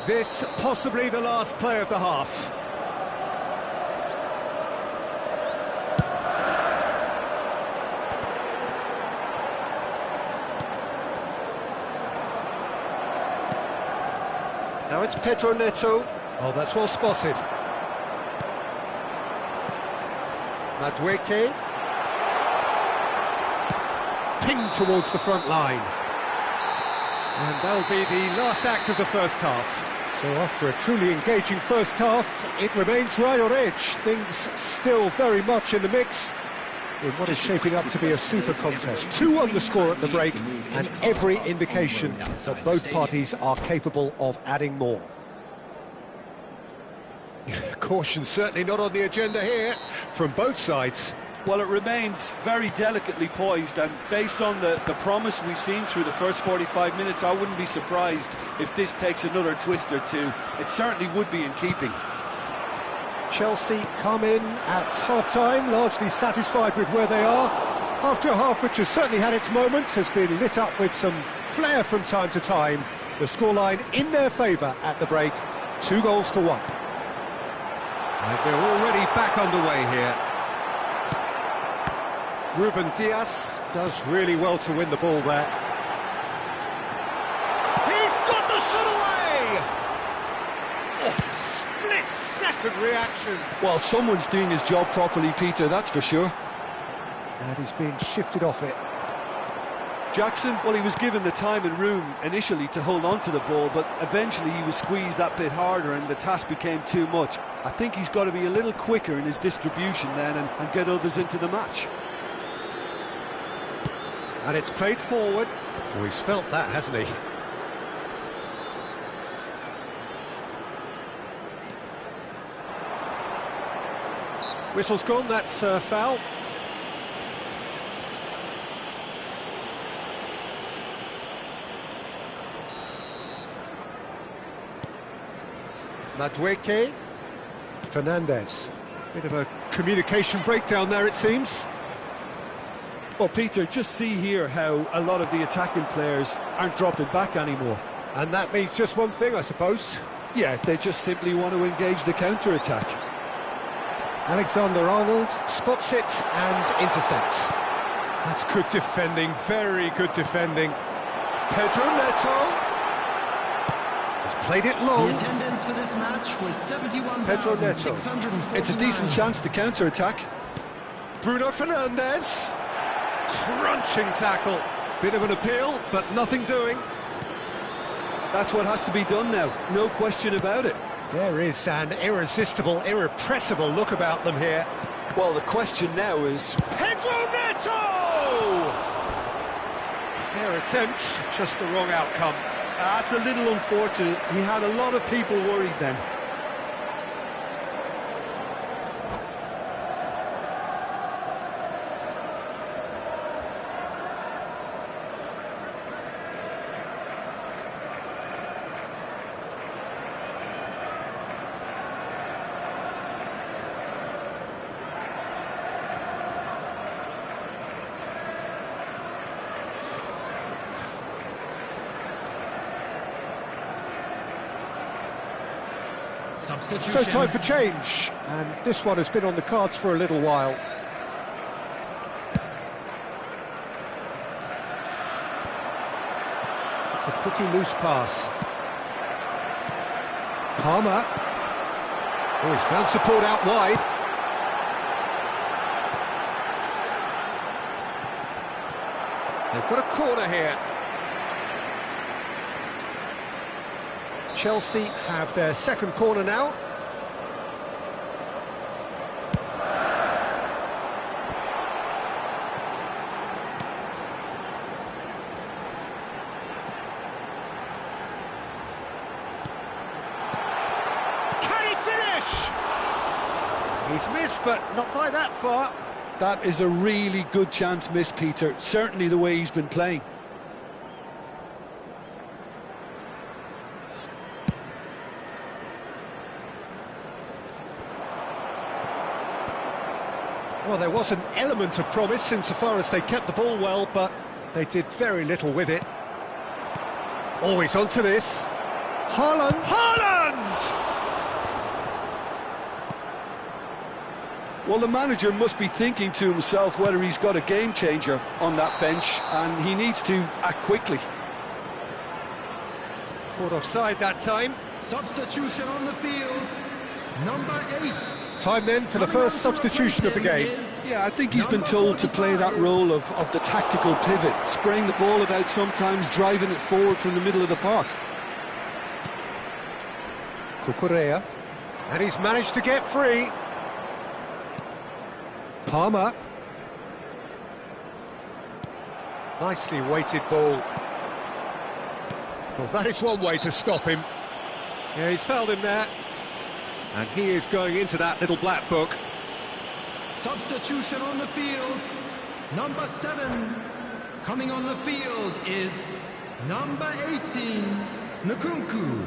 This possibly the last play of the half. Now it's Pedro Neto. Oh, that's well spotted. Madueke. Pinged towards the front line. And that'll be the last act of the first half. So after a truly engaging first half, it remains right on edge. Things still very much in the mix in what is shaping up to be a super contest. 2-1 the score at the break, and every indication that both parties are capable of adding more. Caution certainly not on the agenda here from both sides. Well, it remains very delicately poised, and based on the promise we've seen through the first 45 minutes, I wouldn't be surprised if this takes another twist or two. It certainly would be in keeping. Chelsea come in at half-time, largely satisfied with where they are. After a half which has certainly had its moments, has been lit up with some flair from time to time. The scoreline in their favour at the break, 2-1. And they're already back underway here. Ruben Dias does really well to win the ball there. He's got the shot away! Oh, split-second reaction. Well, someone's doing his job properly, Peter, that's for sure. And he's being shifted off it. Jackson, well, he was given the time and room initially to hold on to the ball, but eventually he was squeezed that bit harder and the task became too much. I think he's got to be a little quicker in his distribution then and get others into the match. And it's played forward. Oh, he's felt that, hasn't he? Whistle's gone, that's foul. Madueke. Fernandez. Bit of a communication breakdown there, it seems. Well, Peter, just see here how a lot of the attacking players aren't dropping back anymore. And that means just one thing, I suppose. Yeah, they just simply want to engage the counter-attack. Alexander-Arnold spots it and intercepts. That's good defending, very good defending. Pedro Neto. He's played it long. The attendance for this match was Pedro Neto. 71,649. It's a decent chance to counter-attack. Bruno Fernandes. Crunching tackle. Bit of an appeal, but nothing doing. That's what has to be done now, no question about it. There is an irresistible, irrepressible look about them here. Well, the question now is... Pedro Neto! Fair attempt, just the wrong outcome. That's a little unfortunate. He had a lot of people worried then. Substitution. So time for change, and this one has been on the cards for a little while. It's a pretty loose pass. Palmer. Oh, he's found support out wide. They've got a corner here. Chelsea have their second corner now. Can he finish? He's missed, but not by that far. That is a really good chance missed, Peter. Certainly the way he's been playing. Well, there was an element of promise insofar as they kept the ball well, but they did very little with it. Always onto this. Haaland! Haaland! Well, the manager must be thinking to himself whether he's got a game changer on that bench, and he needs to act quickly. Caught offside that time. Substitution on the field. Number 8. Time then for the first substitution of the game. Yeah, I think he's been told to play that role of the tactical pivot, spraying the ball about sometimes, driving it forward from the middle of the park. Cucurella. And he's managed to get free. Palmer. Nicely weighted ball. Well, that is one way to stop him. Yeah, he's fouled him there. And he is going into that little black book. Substitution on the field. Number 7. Coming on the field is number 18, Nkunku.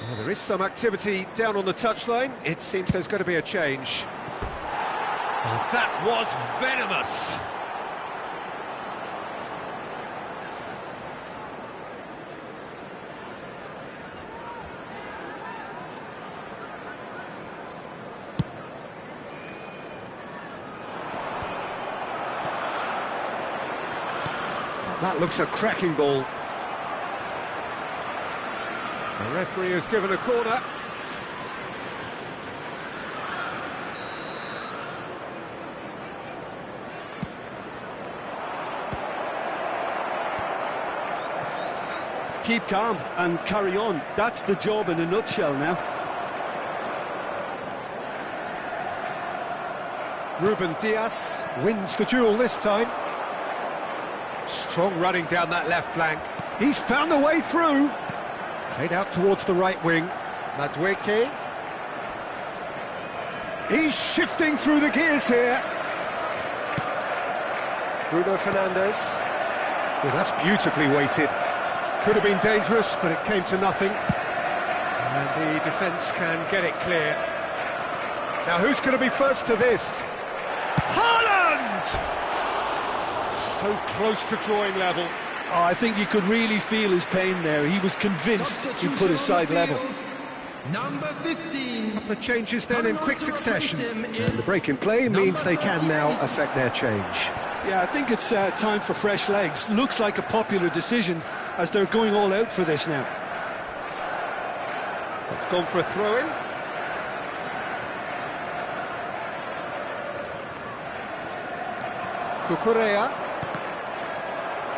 Well, there is some activity down on the touchline. It seems there's going to be a change. Oh, that was venomous. Oh, that looks a cracking ball. The referee has given a corner. Keep calm and carry on. That's the job in a nutshell now. Ruben Dias wins the duel this time. Strong running down that left flank. He's found the way through. Played out towards the right wing. Madueke. He's shifting through the gears here. Bruno Fernandes. Well, that's beautifully weighted. Could have been dangerous, but it came to nothing. And the defence can get it clear. Now who's going to be first to this? Haaland! So close to drawing level. Oh, I think you could really feel his pain there. He was convinced he put his side level. Number 15. A couple of changes then in quick succession. And the break in play means they can now affect their change. Yeah, I think it's time for fresh legs. Looks like a popular decision as they're going all out for this now. It's gone for a throw-in. Cucurella.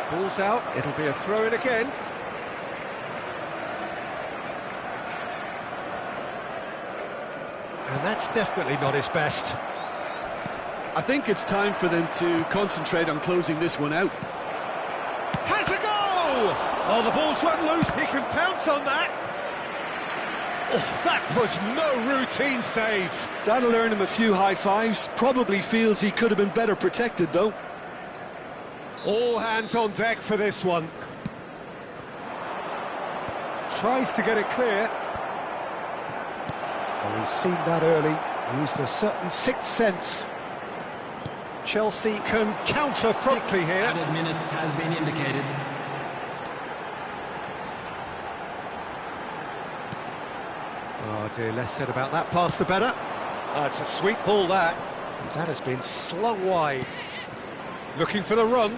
Ball's out, it'll be a throw-in again. And that's definitely not his best. I think it's time for them to concentrate on closing this one out. Has a goal! Oh, the ball's run loose, he can pounce on that. Oh, that was no routine save. That'll earn him a few high fives. Probably feels he could have been better protected, though. All hands on deck for this one. Tries to get it clear. Well, he's seen that early, used a certain sixth sense. Chelsea can counter promptly here. Added minutes has been indicated. Oh dear, less said about that pass the better. It's a sweet ball that. That has been slung wide. Looking for the run.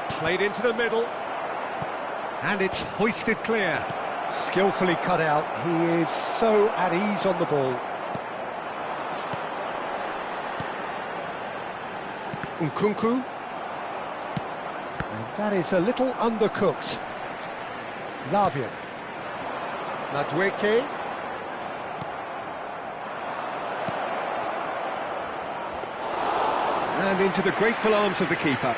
Played into the middle. And it's hoisted clear. Skillfully cut out. He is so at ease on the ball. Nkunku. And that is a little undercooked. Lavia. Madueke. And into the grateful arms of the keeper.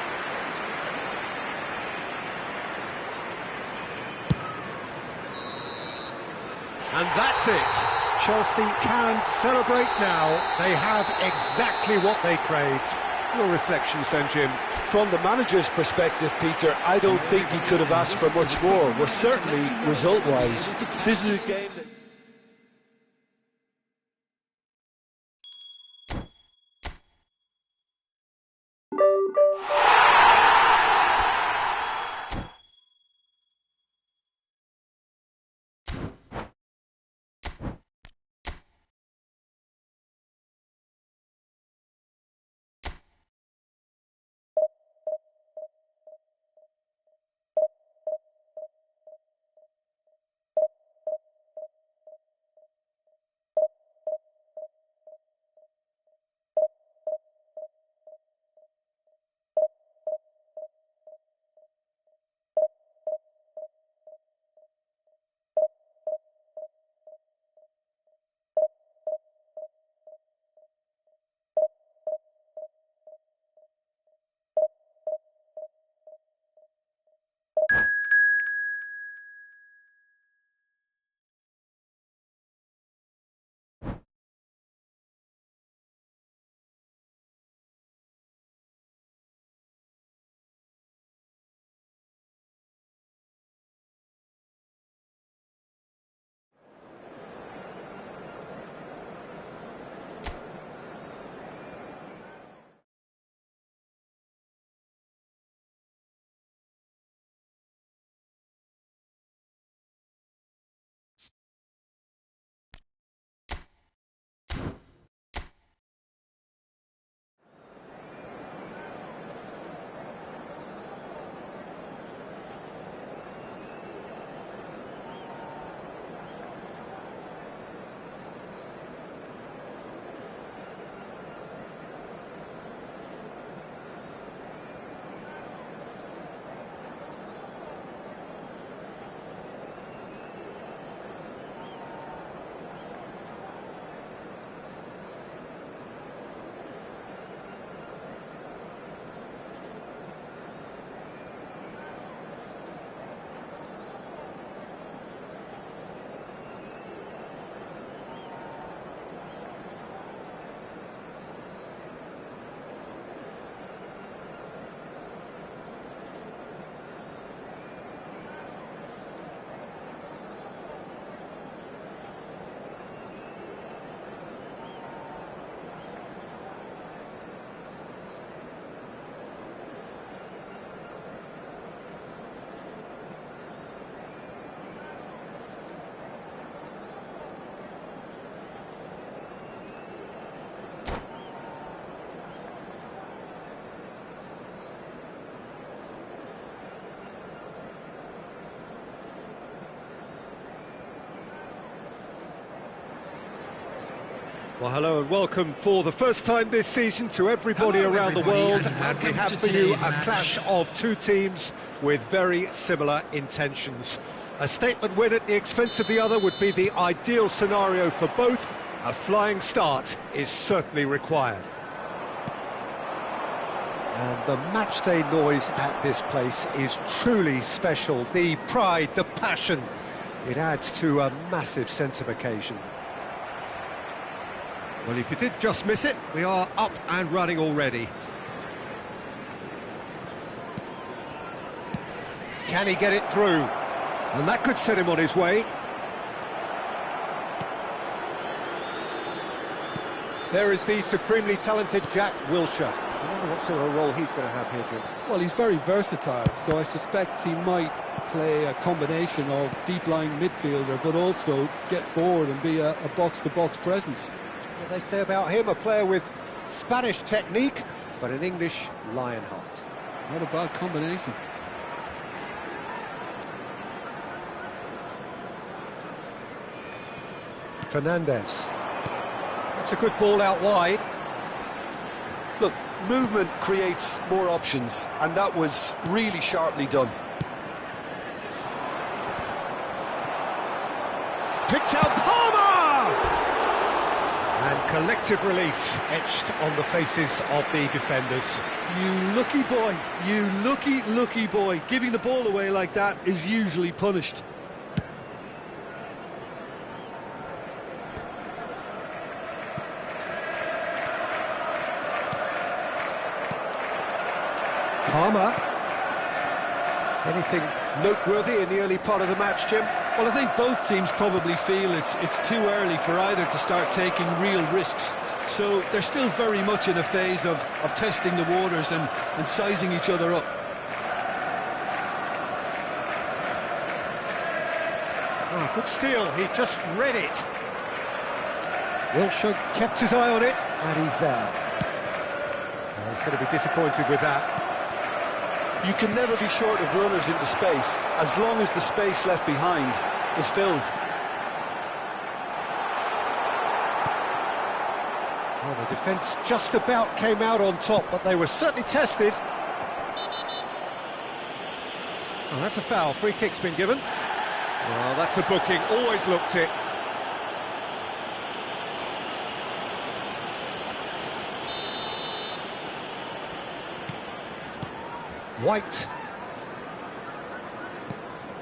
And that's it. Chelsea can celebrate now. They have exactly what they craved. Your reflections then, Jim? From the manager's perspective, Peter, I don't think he could have asked for much more. Well, certainly result-wise. This is a game that... Well, hello and welcome for the first time this season to everybody around the world, and we have for you a clash of two teams with very similar intentions. A statement win at the expense of the other would be the ideal scenario for both. A flying start is certainly required. And the matchday noise at this place is truly special. The pride, the passion, it adds to a massive sense of occasion. Well, if you did just miss it, we are up and running already. Can he get it through? And that could set him on his way. There is the supremely talented Jack Wilshere. I wonder what sort of role he's going to have here, Jim. Well, he's very versatile, so I suspect he might play a combination of deep-lying midfielder, but also get forward and be a box-to-box presence. What they say about him, a player with Spanish technique, but an English lion heart. Not a bad combination. Fernandez. That's a good ball out wide. Look, movement creates more options, and that was really sharply done. Picked out Palmer! And collective relief etched on the faces of the defenders. You lucky boy, you lucky boy. Giving the ball away like that is usually punished. Palmer. Anything noteworthy in the early part of the match, Jim? Well, I think both teams probably feel it's too early for either to start taking real risks. So they're still very much in a phase of testing the waters and sizing each other up. Oh, good steal, he just read it. Wilshere kept his eye on it, and he's there. Oh, he's going to be disappointed with that. You can never be short of runners into space, as long as the space left behind is filled. Well, the defence just about came out on top, but they were certainly tested. Oh, that's a foul. Free kick's been given. Well, that's a booking. Always looked it. White.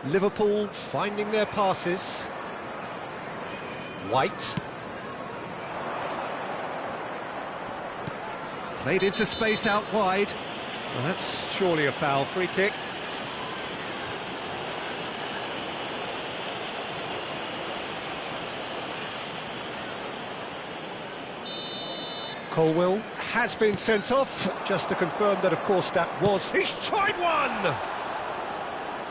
Liverpool finding their passes. White. Played into space out wide. Well, that's surely a foul. Free kick. Colwill has been sent off, just to confirm that, of course, that was... He's tried one!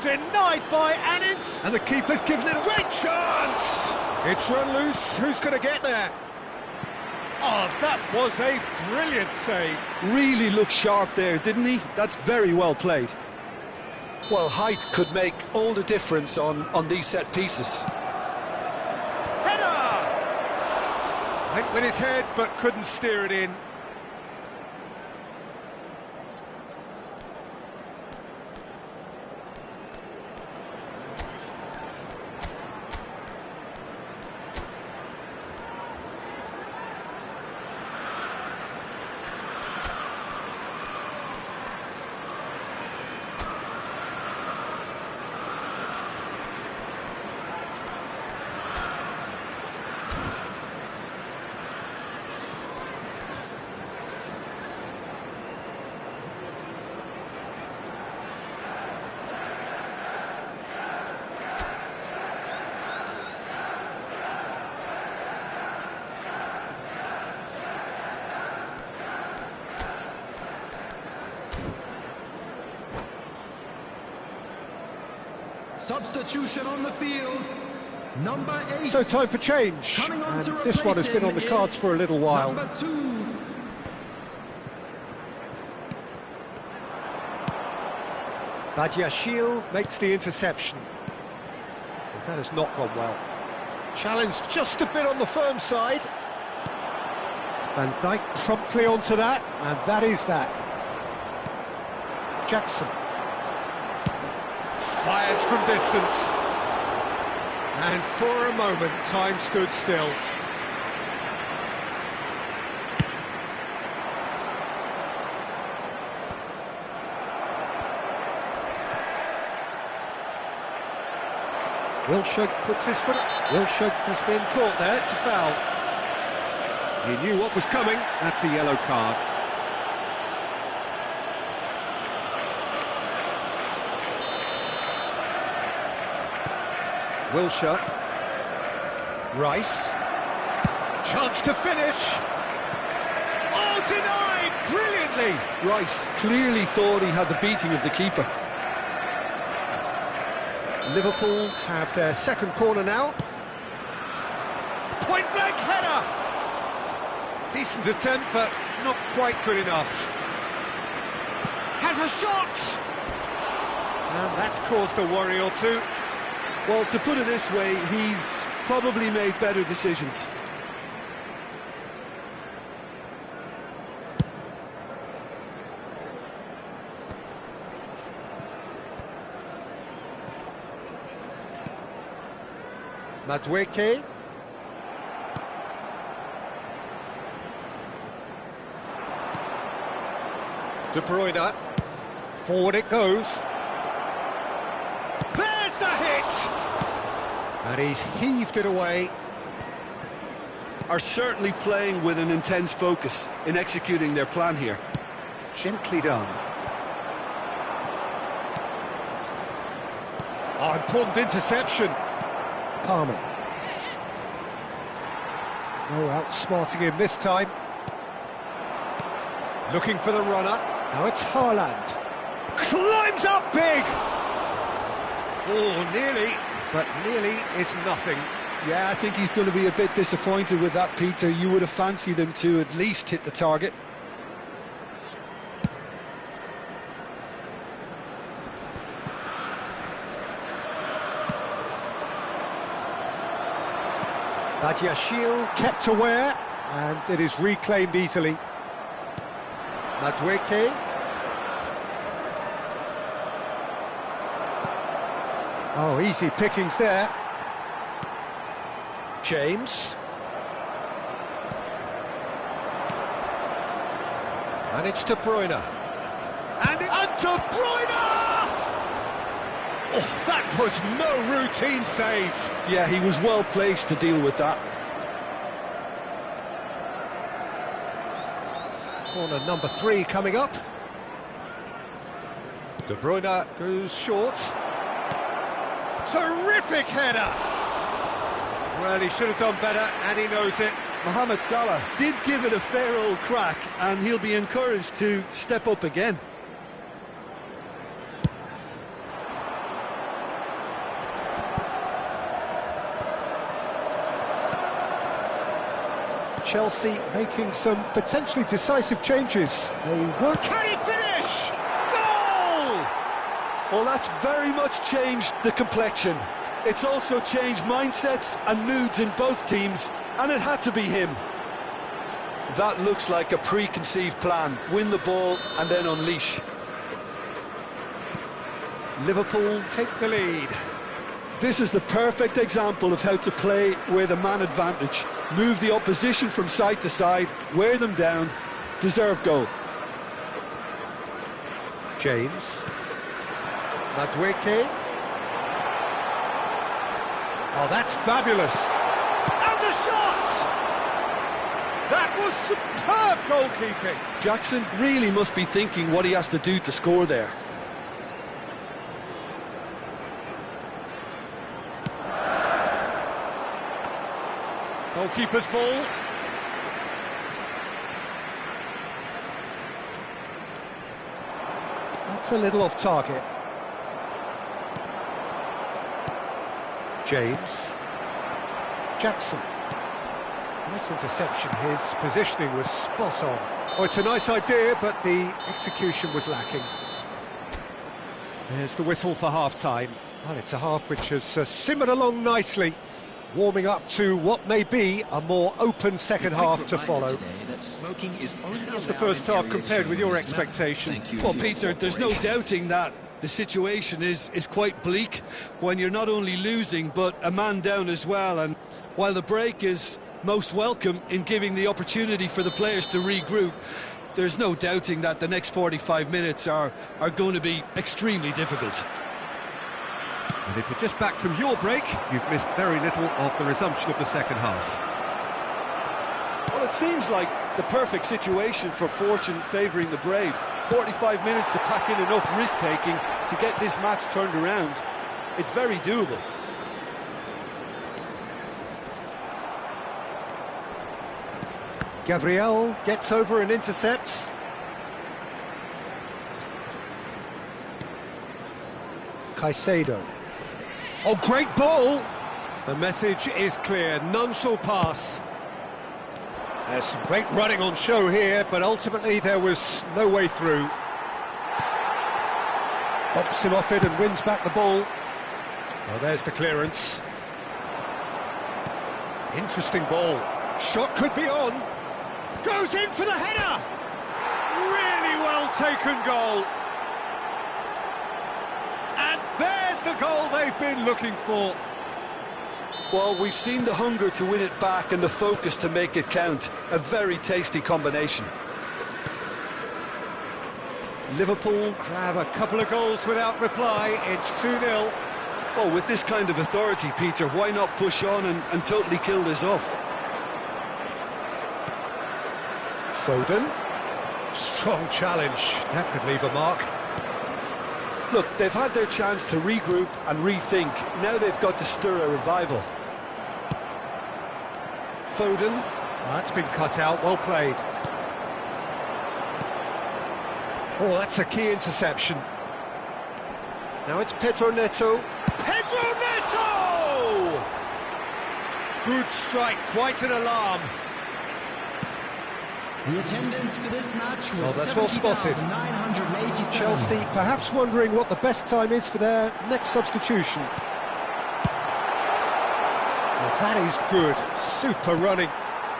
Denied by Annins, and the keeper's given it a great chance! It's run loose, who's going to get there? Oh, that was a brilliant save. Really looked sharp there, didn't he? That's very well played. Well, height could make all the difference on these set pieces. Went with his head, but couldn't steer it in. Substitution on the field. Number 8. So time for change. And this one has been on the cards for a little while. Number 2. Badiashile makes the interception. But that has not gone well. Challenged just a bit on the firm side. Van Dijk promptly onto that, and that is that. Jackson. Fires from distance. And for a moment, time stood still. Wilshere puts his foot up. Wilshere has been caught there, it's a foul. He knew what was coming, that's a yellow card. Wilshere. Rice. Chance to finish. Oh, denied! Brilliantly! Rice clearly thought he had the beating of the keeper. Liverpool have their second corner now. Point-blank header! Decent attempt, but not quite good enough. Has a shot! And that's caused a worry or two. Well, to put it this way, he's probably made better decisions. Madueke. De Bruyne. Forward it goes. There's the hit! And he's heaved it away. Are certainly playing with an intense focus in executing their plan here. Gently done. Oh, important interception. Palmer. No outsmarting him this time. Looking for the runner. Now it's Haaland. Climbs up big! Oh, nearly, but nearly is nothing. Yeah, I think he's going to be a bit disappointed with that, Peter. You would have fancied him to at least hit the target. Badiashile kept aware, and it is reclaimed easily. Madueke. Oh, easy pickings there. James. And it's De Bruyne. And De Bruyne! Oh, that was no routine save. Yeah, he was well placed to deal with that. Corner number 3 coming up. De Bruyne goes short. Terrific header! Well, he should have done better, and he knows it. Mohamed Salah did give it a fair old crack, and he'll be encouraged to step up again. Chelsea making some potentially decisive changes. They will. Can he finish? Goal! Well, that's very much changed the complexion. It's also changed mindsets and moods in both teams, and it had to be him. That looks like a preconceived plan. Win the ball and then unleash. Liverpool take the lead. This is the perfect example of how to play with a man advantage. Move the opposition from side to side, wear them down, deserve goal. James. Madueke. Oh, that's fabulous. And the shot! That was superb goalkeeping. Jackson really must be thinking what he has to do to score there. Goalkeeper's ball. That's a little off target. James. Jackson. Nice interception. His positioning was spot on. Oh, it's a nice idea, but the execution was lacking. There's the whistle for half-time. Well, it's a half which has simmered along nicely. warming up to what may be a more open second half to follow. How's the first half compared with your expectation? Well, Peter, there's no doubting that the situation is quite bleak when you're not only losing but a man down as well, and while the break is most welcome in giving the opportunity for the players to regroup, there's no doubting that the next 45 minutes are going to be extremely difficult. And if you're just back from your break, you've missed very little of the resumption of the second half. Well, it seems like the perfect situation for fortune favouring the brave. 45 minutes to pack in enough risk-taking to get this match turned around. It's very doable. Gabriel gets over and intercepts. Caicedo. Oh, great ball! The message is clear, none shall pass. There's some great running on show here, but ultimately there was no way through. Bumps him off it and wins back the ball. Well, there's the clearance. Interesting ball. Shot could be on. Goes in for the header! Really well taken goal. And there's the goal they've been looking for. Well, we've seen the hunger to win it back and the focus to make it count. A very tasty combination. Liverpool grab a couple of goals without reply. It's 2-0. Well, with this kind of authority, Peter, why not push on and totally kill this off? Foden. Strong challenge. That could leave a mark. Look, they've had their chance to regroup and rethink. Now they've got to stir a revival. Foden. That's been cut out. Well played. Oh, that's a key interception. Now it's Pedro Neto. Pedro Neto! Good strike, quite an alarm. The attendance for this match was Well, that's well spotted. 70,987. Chelsea perhaps wondering what the best time is for their next substitution. Well, that is good. Super running.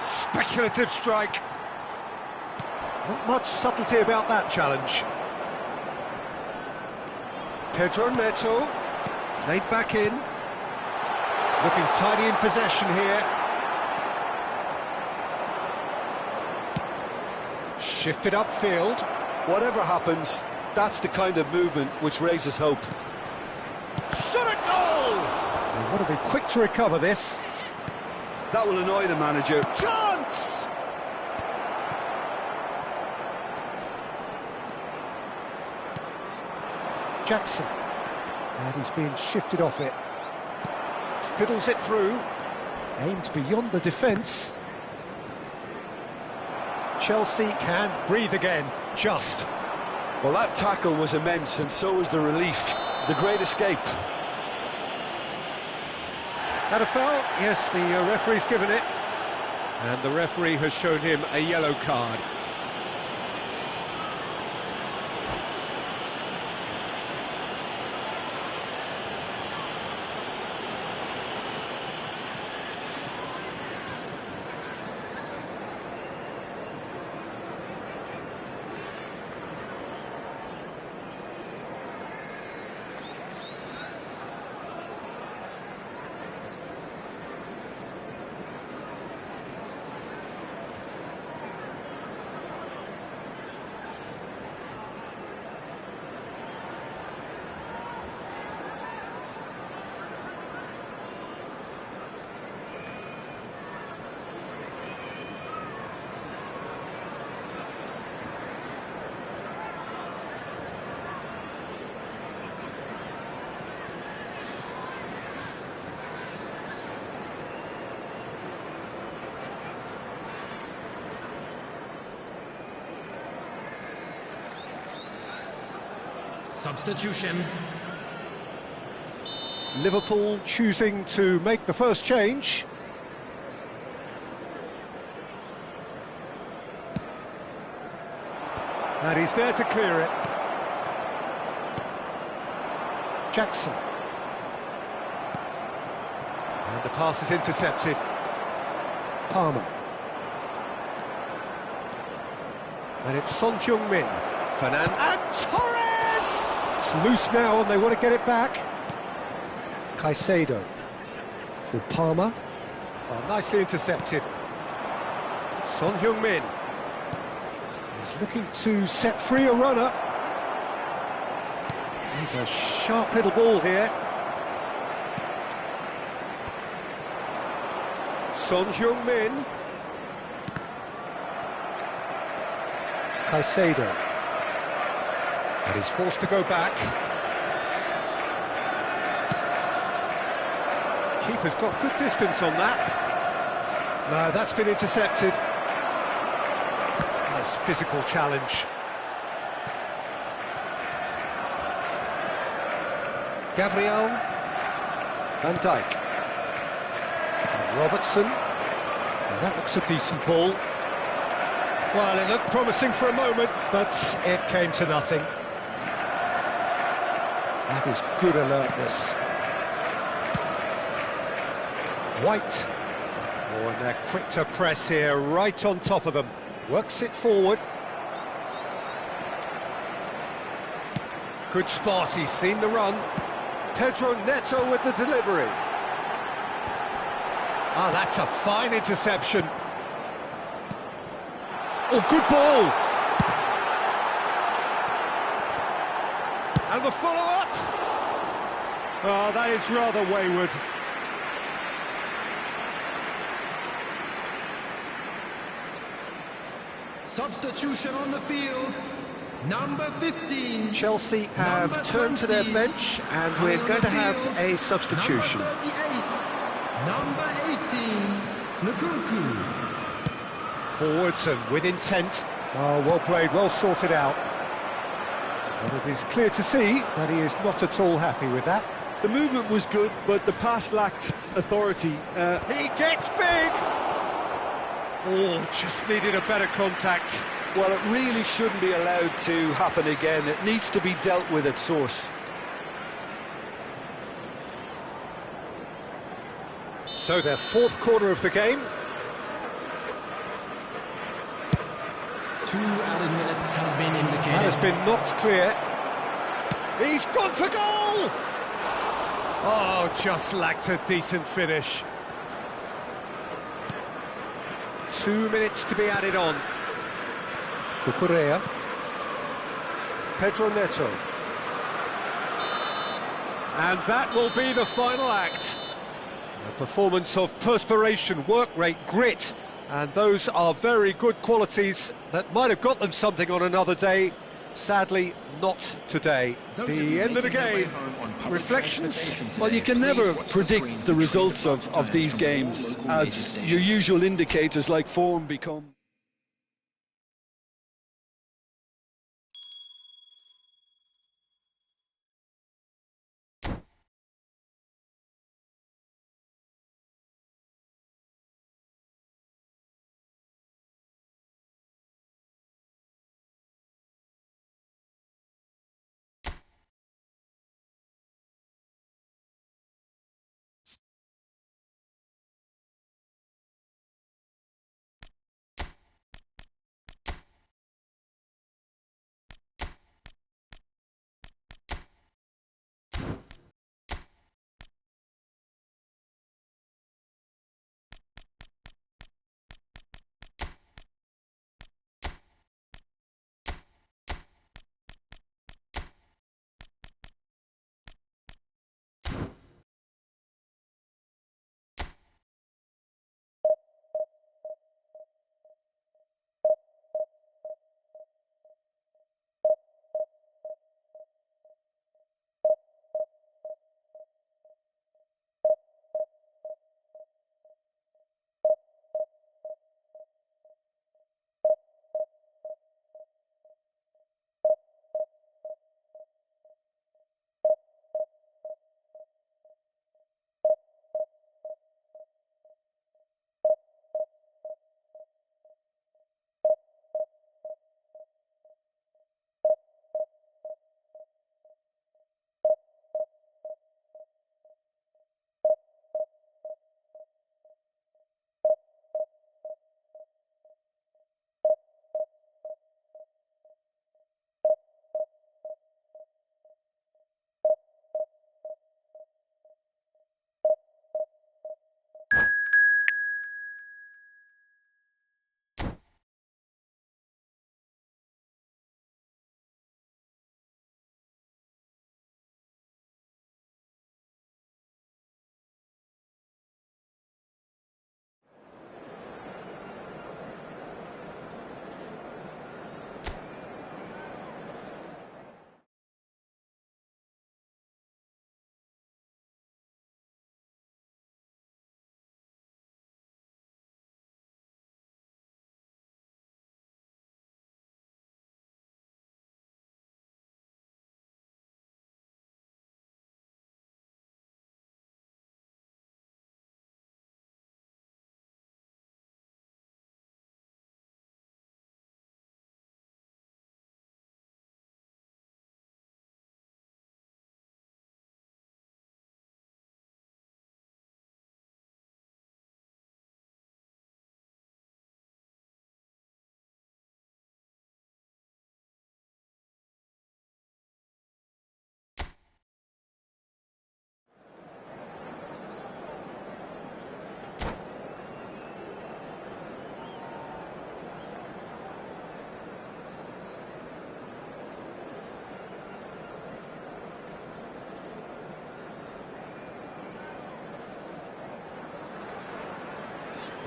Speculative strike. Not much subtlety about that challenge. Pedro Neto. Played back in. Looking tidy in possession here. Shifted upfield. Whatever happens, that's the kind of movement which raises hope. Shot a goal! They want to be quick to recover this. That will annoy the manager. Chance! Jackson. And he's being shifted off it. Fiddles it through. Aims beyond the defence. Chelsea can breathe again, just. Well, that tackle was immense, and so was the relief. The great escape. Had a foul? Yes, the referee's given it. And the referee has shown him a yellow card. Substitution. Liverpool choosing to make the first change. And he's there to clear it. Jackson. And the pass is intercepted. Palmer. And it's Son Heung-min. Fernand and Torres! It's loose now and they want to get it back. Caicedo. For Palmer. Oh, nicely intercepted. Son Heung-min. He's looking to set free a runner. He's a sharp little ball here. Son Heung-min. Caicedo. And he's forced to go back. Keeper's got good distance on that. No, that's been intercepted. Nice physical challenge. Gabriel. Van Dijk. And Robertson. Now that looks a decent ball. Well, it looked promising for a moment, but it came to nothing. That is good alertness. White. Oh, and they're quick to press here, right on top of them. Works it forward. Good spot, he's seen the run. Pedro Neto with the delivery. Ah, that's a fine interception. Oh, good ball! And the follow-up! Oh, that is rather wayward. Substitution on the field. Number 15. Chelsea have Number turned to their 20. bench and we're On going the to have field. a substitution. Number 38. Number 18. Nkunku. Forwards and with intent. Oh, well played, well sorted out. And it is clear to see that he is not at all happy with that. The movement was good, but the pass lacked authority. He gets big! Oh, just needed a better contact. Well, it really shouldn't be allowed to happen again. It needs to be dealt with at source. So their fourth corner of the game. 2 added minutes has been indicated. That has been knocked clear. He's gone for goal! Oh, just lacked a decent finish. 2 minutes to be added on. Cucurella. Pedro Neto. And that will be the final act. A performance of perspiration, work rate, grit, and those are very good qualities that might have got them something on another day. Sadly, not today. The end of the game. Reflections? Well, you can never predict the results of these games, as your usual indicators like form become...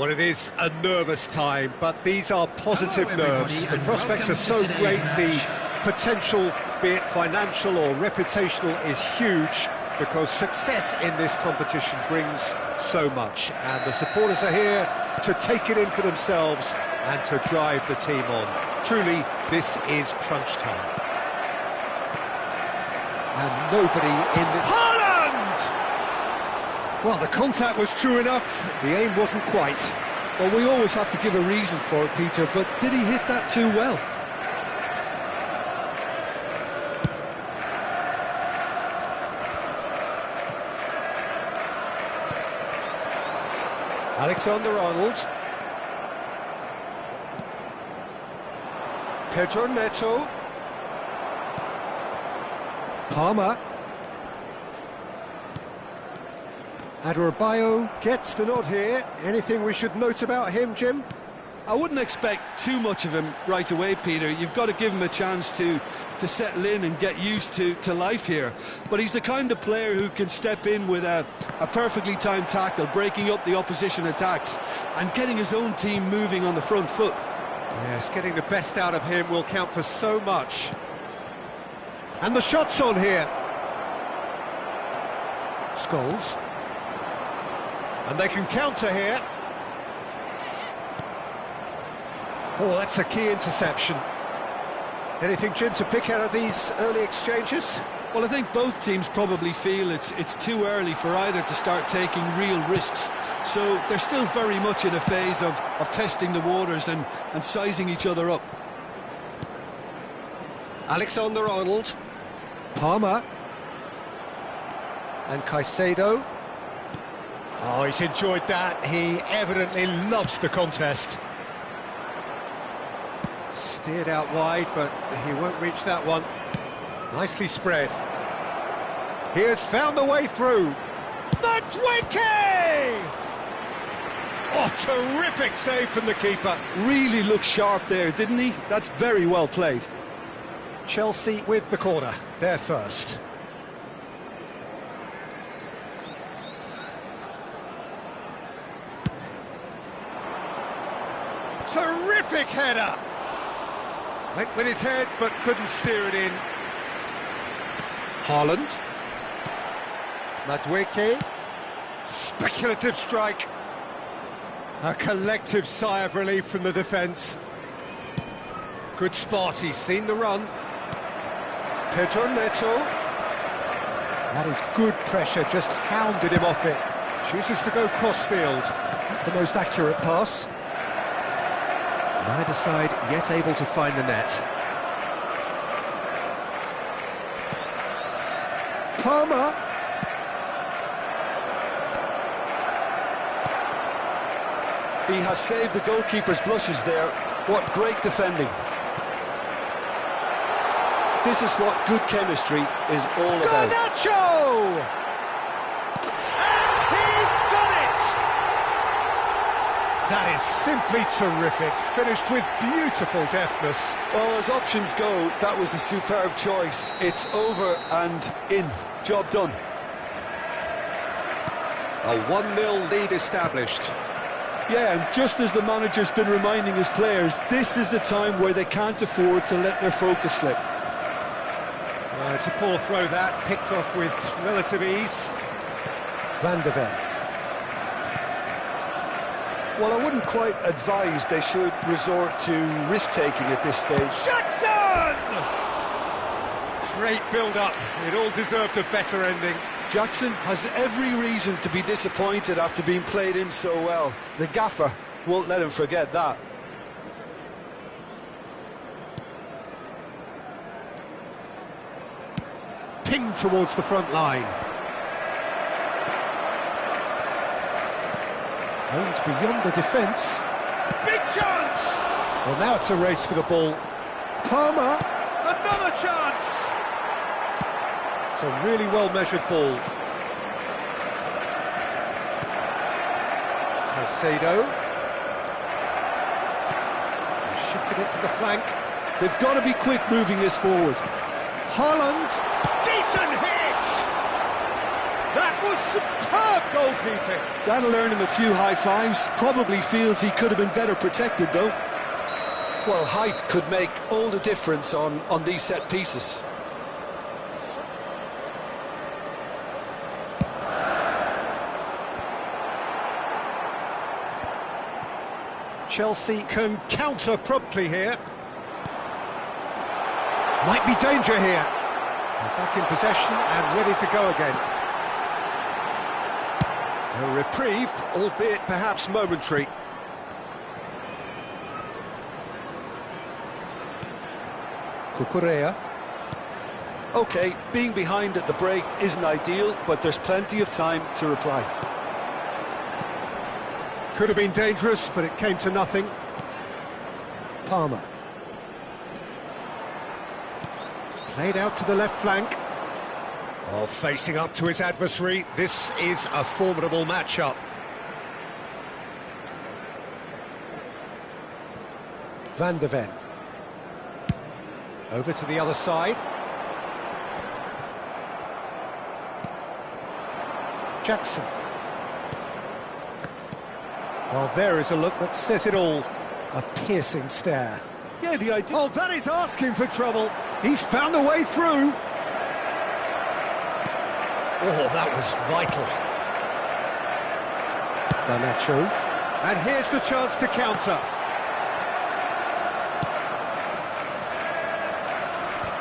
Well, it is a nervous time, but these are positive Hello, nerves. everybody, The and prospects are welcome so to great, today's the potential, be it financial or reputational, is huge, because success in this competition brings so much, and the supporters are here to take it in for themselves and to drive the team on. Truly, this is crunch time. And nobody in the... Haaland! Well, the contact was true enough, the aim wasn't quite. Well, we always have to give a reason for it, Peter, but did he hit that too well? Alexander-Arnold. Pedro Neto. Palmer. Adebayo gets the nod here. Anything we should note about him, Jim? I wouldn't expect too much of him right away, Peter. You've got to give him a chance to settle in and get used to life here. But he's the kind of player who can step in with a perfectly timed tackle, breaking up the opposition attacks and getting his own team moving on the front foot. Yes, getting the best out of him will count for so much. And the shot's on here. Scholes. And they can counter here. Oh, that's a key interception. Anything, Jim, to pick out of these early exchanges? Well, I think both teams probably feel it's too early for either to start taking real risks. So they're still very much in a phase of testing the waters and sizing each other up. Alexander-Arnold. Palmer. And Caicedo. Oh, he's enjoyed that. He evidently loves the contest. Steered out wide, but he won't reach that one. Nicely spread. He has found the way through. Madueke! Oh, terrific save from the keeper. Really looked sharp there, didn't he? That's very well played. Chelsea with the corner. They're first. Terrific header! Went with his head, but couldn't steer it in. Haaland. Madueke. Speculative strike. A collective sigh of relief from the defence. Good spot, he's seen the run. Pedro Neto. That is good pressure, just hounded him off it. Chooses to go crossfield. Not the most accurate pass. Neither side yet able to find the net. Palmer. He has saved the goalkeeper's blushes there. What great defending. This is what good chemistry is all about. Garnacho! And he's done it! That is simply terrific, finished with beautiful deftness. Well, as options go, that was a superb choice. It's over and in. Job done. A 1-0 lead established. Yeah, and just as the manager's been reminding his players, this is the time where they can't afford to let their focus slip. It's a poor throw that, picked off with relative ease. Van der Ven. Well, I wouldn't quite advise they should resort to risk-taking at this stage. Jackson! Great build-up, it all deserved a better ending. Jackson has every reason to be disappointed after being played in so well. The gaffer won't let him forget that. Pinged towards the front line. Aims beyond the defence. Big chance! Well, now it's a race for the ball. Palmer, another chance! It's a really well-measured ball. Caicedo. He shifted it to the flank. They've got to be quick moving this forward. Haaland. Decent hit! That was superb goalkeeping. That'll earn him a few high fives. Probably feels he could have been better protected, though. Well, height could make all the difference on these set pieces. Chelsea can counter promptly here. Might be danger here. They're back in possession and ready to go again. A reprieve, albeit perhaps momentary. Cucurella. OK, being behind at the break isn't ideal, but there's plenty of time to reply. Could have been dangerous, but it came to nothing. Palmer. Played out to the left flank. Oh, facing up to his adversary. This is a formidable matchup. Van de Ven. Over to the other side. Jackson. Well, there is a look that says it all. A piercing stare. Yeah, the idea... Oh, that is asking for trouble. He's found a way through. Oh, that was vital. Garnacho. And here's the chance to counter.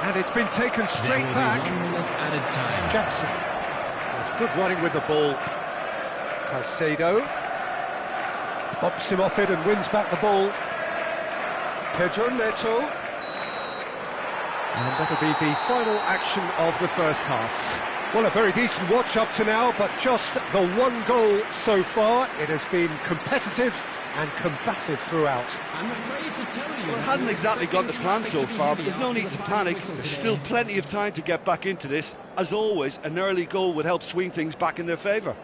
And it's been taken straight back. 1 minute added time. Jackson. It's good running with the ball. Caicedo. Bumps him off it and wins back the ball. Pedro Neto. And that'll be the final action of the first half. Well, a very decent watch up to now, but just the one goal so far. It has been competitive and combative throughout. I'm afraid to tell you. Well, it hasn't exactly got the plan so far, but there's no need to panic. There's still plenty of time to get back into this. As always, an early goal would help swing things back in their favour.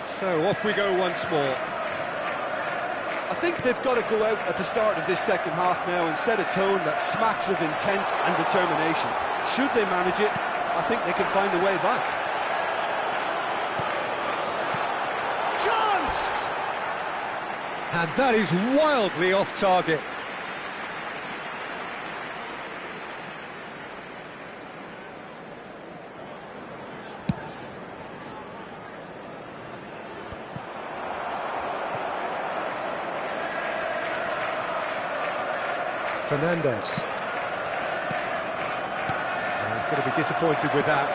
So off we go once more. I think they've got to go out at the start of this second half now and set a tone that smacks of intent and determination. Should they manage it, I think they can find a way back. Chance! And that is wildly off target. Fernandez. Oh, he's going to be disappointed with that.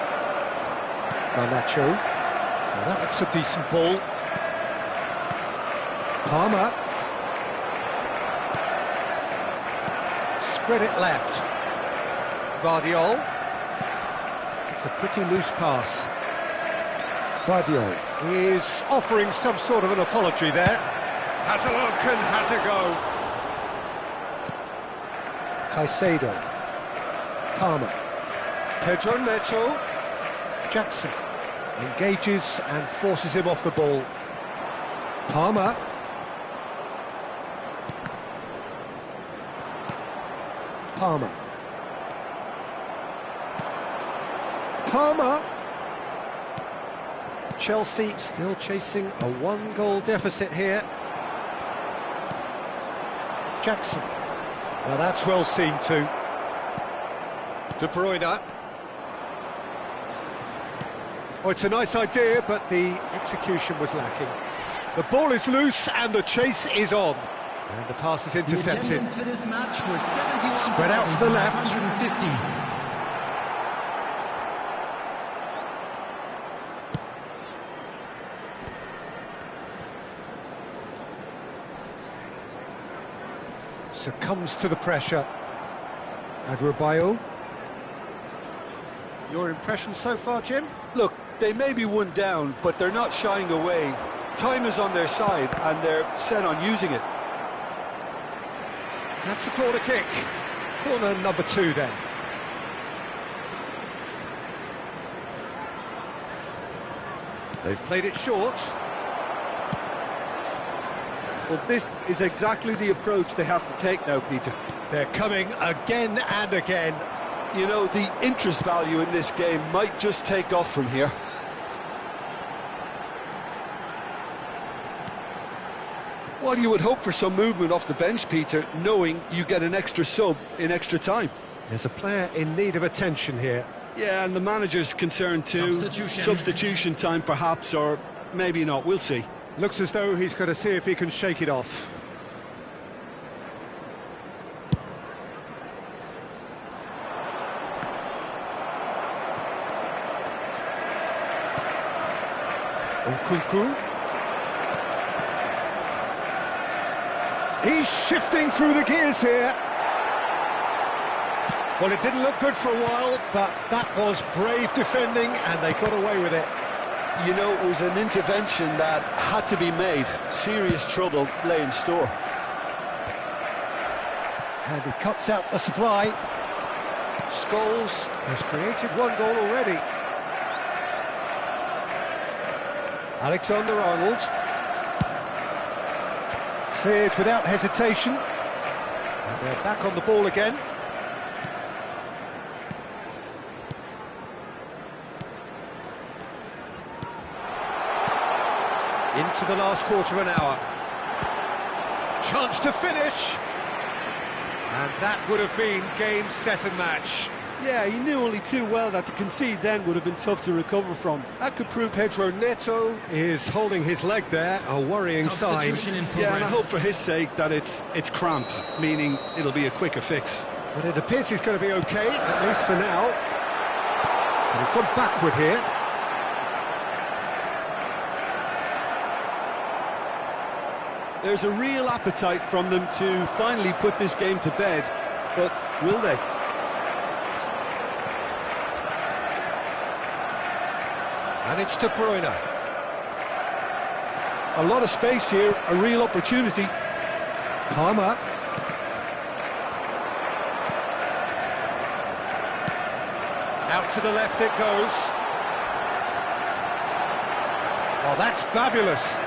Garnacho. Oh, that looks a decent ball. Palmer. Spread it left. Vardiol. It's a pretty loose pass. Vardiol is offering some sort of an apology there. Has a look and has a go. Caicedo. Palmer. Pedro Neto. Jackson engages and forces him off the ball. Palmer. Palmer. Palmer. Chelsea still chasing a one-goal deficit here. Jackson. Well, that's well seen too. De Bruyne. Oh, it's a nice idea, but the execution was lacking. The ball is loose and the chase is on. And the pass is intercepted. The attendance for this match was 71,550. Spread out to the left. Succumbs to the pressure. Adrabayo. Your impression so far, Jim? Look, they may be one down, but they're not shying away. Time is on their side, and they're set on using it. That's a corner kick. Corner number 2 then. They've played it short. Well, this is exactly the approach they have to take now, Peter. They're coming again and again. You know, the interest value in this game might just take off from here. Well, you would hope for some movement off the bench, Peter, knowing you get an extra sub in extra time. There's a player in need of attention here. Yeah, and the manager's concerned too. Substitution time perhaps, or maybe not, we'll see. Looks as though he's going to see if he can shake it off. Nkunku. He's shifting through the gears here. Well, it didn't look good for a while, but that was brave defending, and they got away with it. You know, it was an intervention that had to be made. Serious trouble lay in store. And he cuts out the supply. Scholes has created one goal already. Alexander-Arnold. Cleared without hesitation. And they're back on the ball again. Into the last quarter of an hour. Chance to finish. And that would have been game, set and match. Yeah, he knew only too well that to concede then would have been tough to recover from. That could prove... Pedro Neto is holding his leg there, a worrying sign. Yeah, and I hope for his sake that it's cramp, meaning it'll be a quicker fix. But it appears he's going to be okay, at least for now. And he's gone backward here. There's a real appetite from them to finally put this game to bed, but will they? And it's De Bruyne. A lot of space here, a real opportunity. Palmer. Out to the left it goes. Oh, that's fabulous.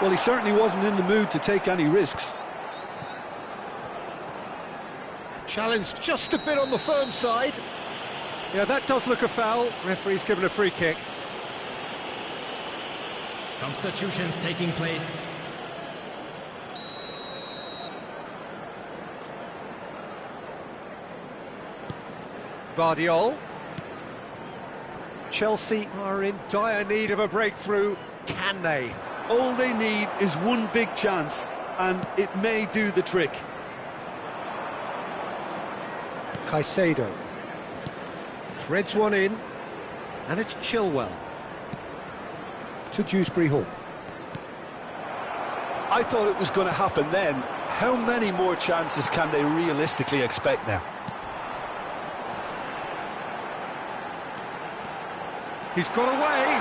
Well, he certainly wasn't in the mood to take any risks. Challenged just a bit on the firm side. Yeah, that does look a foul. Referee's given a free kick. Substitutions taking place. Vardiol. Chelsea are in dire need of a breakthrough. Can they? All they need is one big chance, and it may do the trick. Caicedo. Threads one in, and it's Chilwell. To Dewsbury Hall. I thought it was going to happen then. How many more chances can they realistically expect now? He's got away.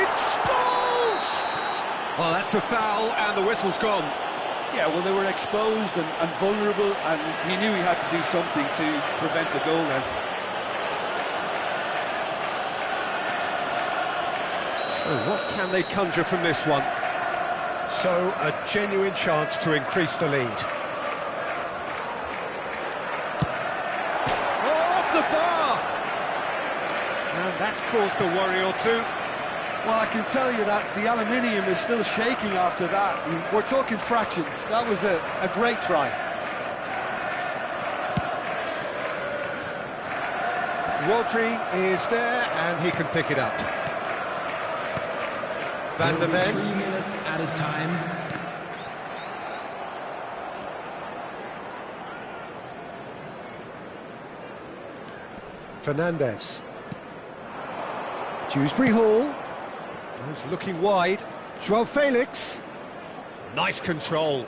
It's Scholes! Well, that's a foul, and the whistle's gone. Yeah, well, they were exposed and vulnerable, and he knew he had to do something to prevent a goal then. So what can they conjure from this one? So a genuine chance to increase the lead. Oh, off the bar! And that's caused a worry or two. Well, I can tell you that the aluminium is still shaking after that. And we're talking fractions. That was a great try. Rodri is there, and he can pick it up. Van der Ven. 3 minutes at a time. Fernandes. Dewsbury Hall. He's looking wide. Joao Felix. Nice control.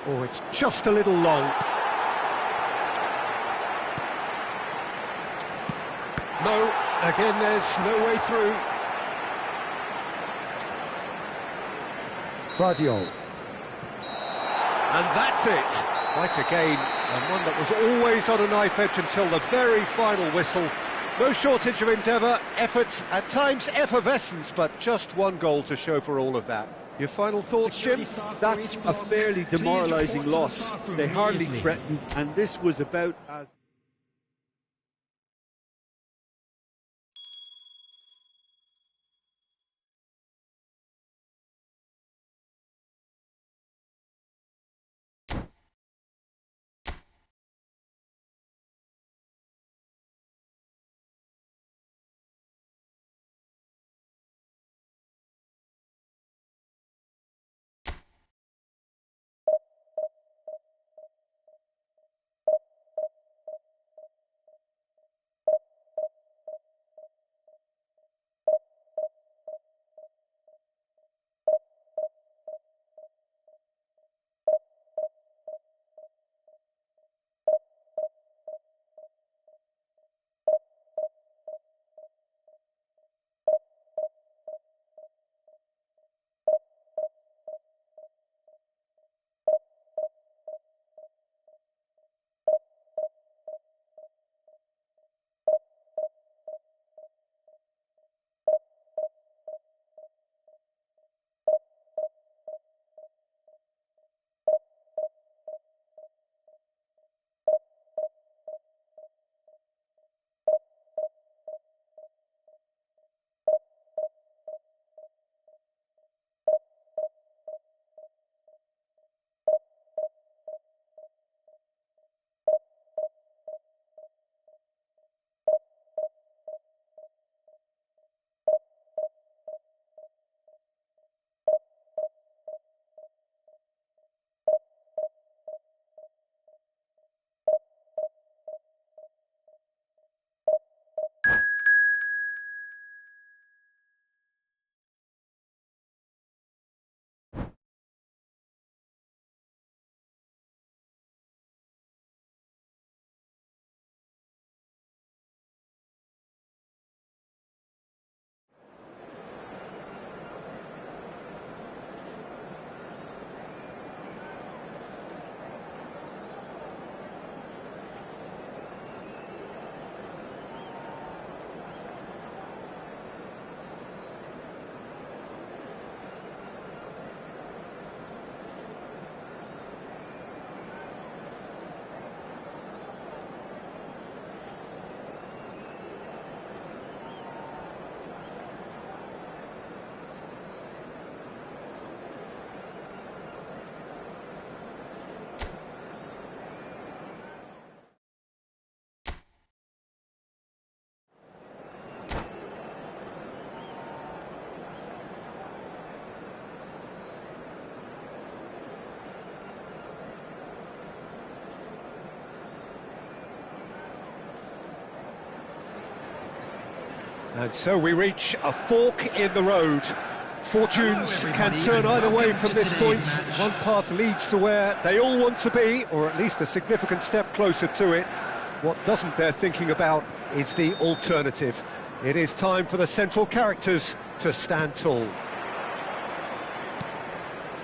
Oh, it's just a little long. No, again, there's no way through. Vardiol. And that's it. Quite a game, and one that was always on a knife edge until the very final whistle. No shortage of endeavour, effort, at times effervescence, but just one goal to show for all of that. Your final thoughts, Jim? That's a fairly demoralising loss. They hardly threatened, and this was about as... And so we reach a fork in the road. Fortunes can turn either way from this point. One path leads to where they all want to be, or at least a significant step closer to it. What doesn't bear thinking about is the alternative. It is time for the central characters to stand tall.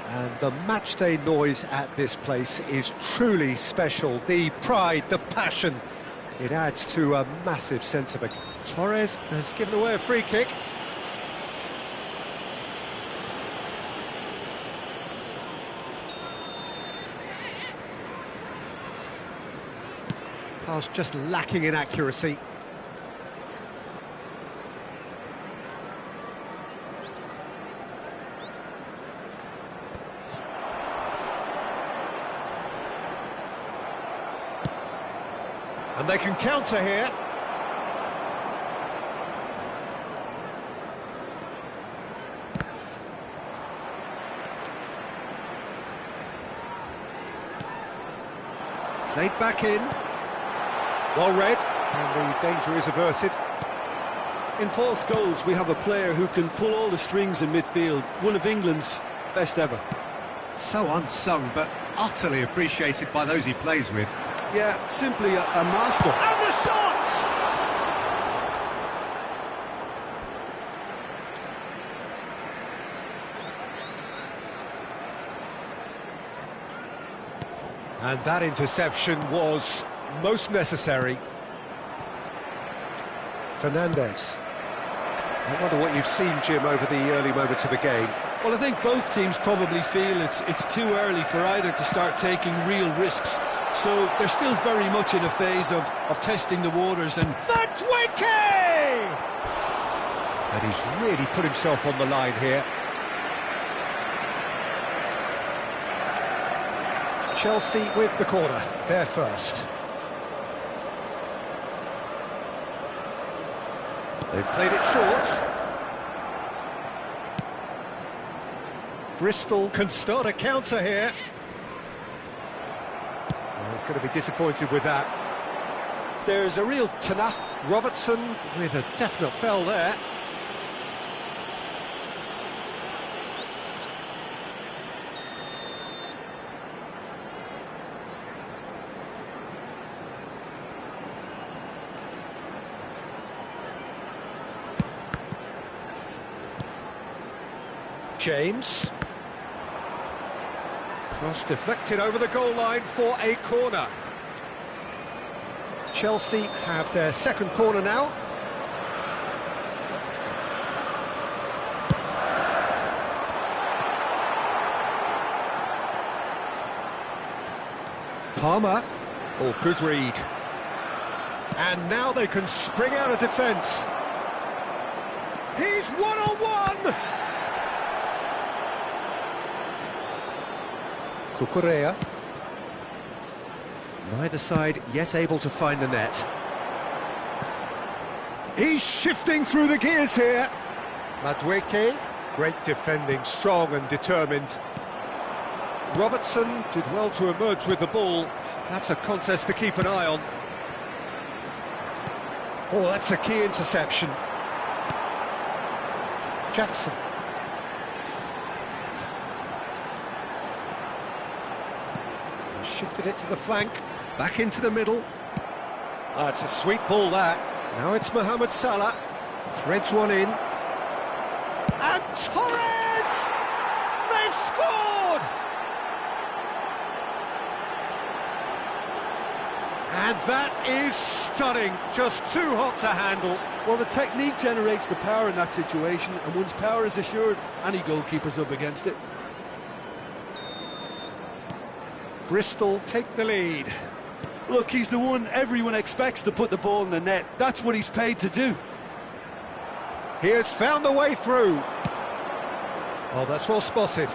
And the matchday noise at this place is truly special. The pride, the passion. It adds to a massive sense of it. Torres has given away a free kick. Pass just lacking in accuracy. And they can counter here. Played back in. Well read, and the danger is averted. In Paul's goals, we have a player who can pull all the strings in midfield, one of England's best ever. So unsung, but utterly appreciated by those he plays with. Yeah, simply a master. And the shot! And that interception was most necessary. Fernandez. I wonder what you've seen, Jim, over the early moments of the game. Well, I think both teams probably feel it's too early for either to start taking real risks. So they're still very much in a phase of testing the waters. And And he's really put himself on the line here. Chelsea with the corner, they're first. They've played it short. Bristol can start a counter here. Well, he's going to be disappointed with that. there's a real tenacity. Robertson with a definite foul there. James. Cross deflected over the goal line for a corner. Chelsea have their second corner now. Palmer. Oh, good read. And now they can spring out of defence. He's one-on-one! Cucurella. Neither side yet able to find the net. He's shifting through the gears here. Madueke, great defending, strong and determined. Robertson did well to emerge with the ball. That's a contest to keep an eye on. Oh, that's a key interception. Jackson. Shifted it to the flank, back into the middle. Ah, it's a sweet ball, that. Now it's Mohamed Salah, threads one in. And Torres! They've scored! And that is stunning, just too hot to handle. Well, the technique generates the power in that situation, and once power is assured, any goalkeeper's up against it. Bristol take the lead. Look, he's the one everyone expects to put the ball in the net. That's what he's paid to do. He has found the way through. Oh, that's well spotted.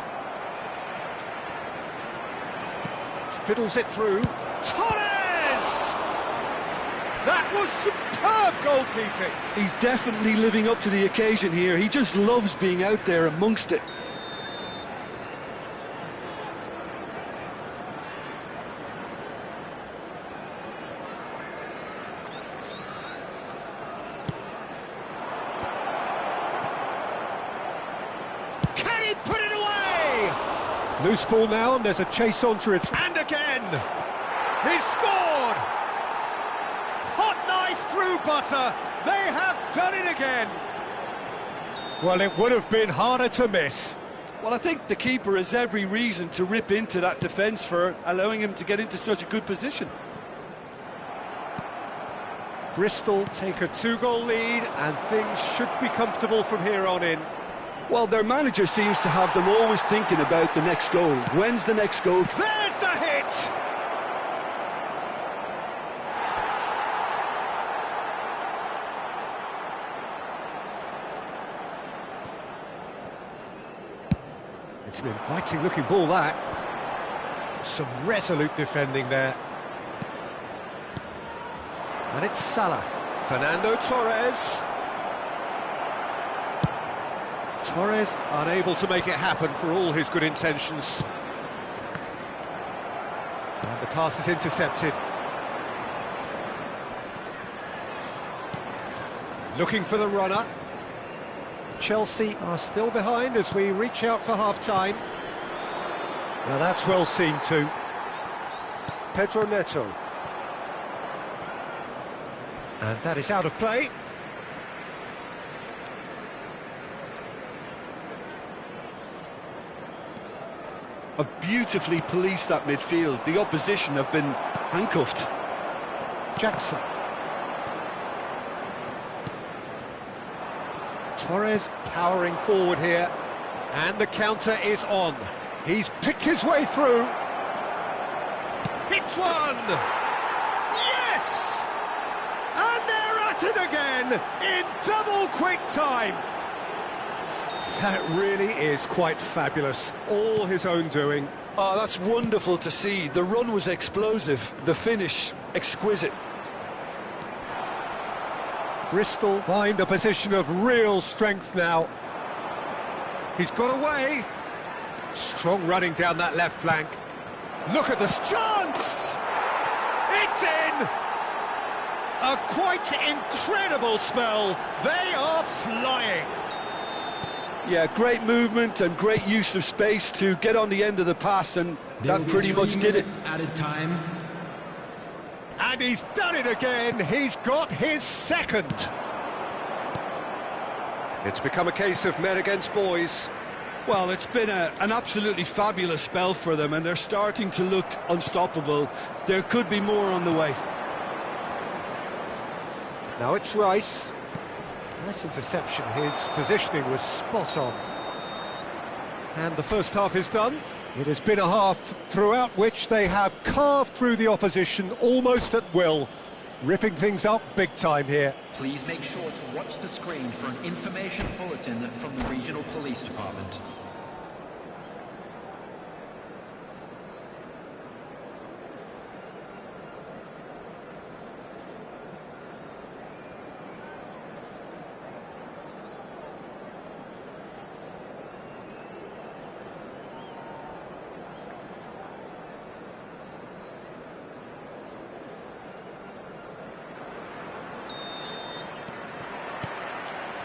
Fiddles it through. Torres! That was superb goalkeeping. He's definitely living up to the occasion here. He just loves being out there amongst it. Put it away! Loose ball now, and there's a chase on to it. And again! He's scored! Hot knife through butter! They have done it again! Well, it would have been harder to miss. Well, I think the keeper has every reason to rip into that defence for allowing him to get into such a good position. Bristol take a 2-goal lead, and things should be comfortable from here on in. Well, their manager seems to have them always thinking about the next goal. When's the next goal? There's the hit! It's an inviting looking ball, that. Some resolute defending there. And it's Salah. Fernando Torres. Torres unable to make it happen for all his good intentions. And the pass is intercepted. Looking for the runner. Chelsea are still behind as we reach out for half-time. Now that's well seen too. Pedro Neto. And that is out of play. have beautifully policed that midfield. The opposition have been handcuffed. Jackson. Torres powering forward here. And the counter is on. He's picked his way through. Hits one! Yes! And they're at it again in double quick time. That really is quite fabulous. All his own doing. Oh, that's wonderful to see. The run was explosive, the finish exquisite. Bristol find a position of real strength now. He's got away. Strong running down that left flank. Look at this chance! It's in! A quite incredible spell. They are flying. Yeah, great movement and great use of space to get on the end of the pass, and that pretty much did it. Added time. And he's done it again. He's got his second. It's become a case of men against boys. Well, it's been an absolutely fabulous spell for them, and they're starting to look unstoppable. There could be more on the way. Now it's Rice. Nice interception. His positioning was spot on. And the first half is done. It has been a half throughout which they have carved through the opposition almost at will, ripping things up big time here. Please make sure to watch the screen for an information bulletin from the Regional Police Department.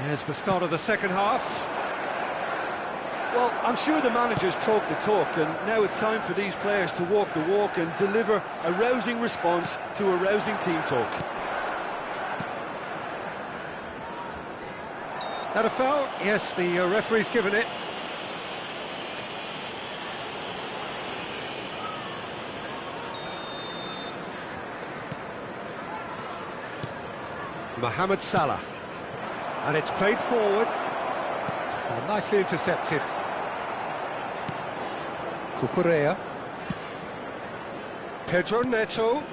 There's the start of the second half. Well, I'm sure the managers talk the talk, and now it's time for these players to walk the walk and deliver a rousing response to a rousing team talk. That a foul? Yes, the referee's given it. Mohamed Salah. And it's played forward. Oh, nicely intercepted. Cucurella. Pedro Neto.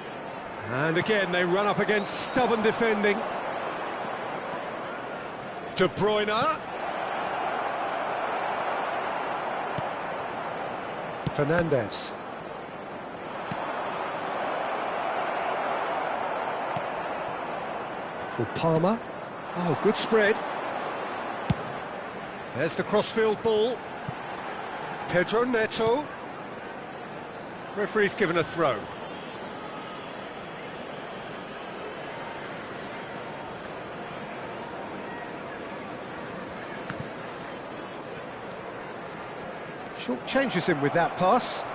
And again, they run up against stubborn defending. De Bruyne. Fernandes. For Palmer. Oh, good spread. There's the crossfield ball. Pedro Neto. Referee's given a throw. Short changes him with that pass.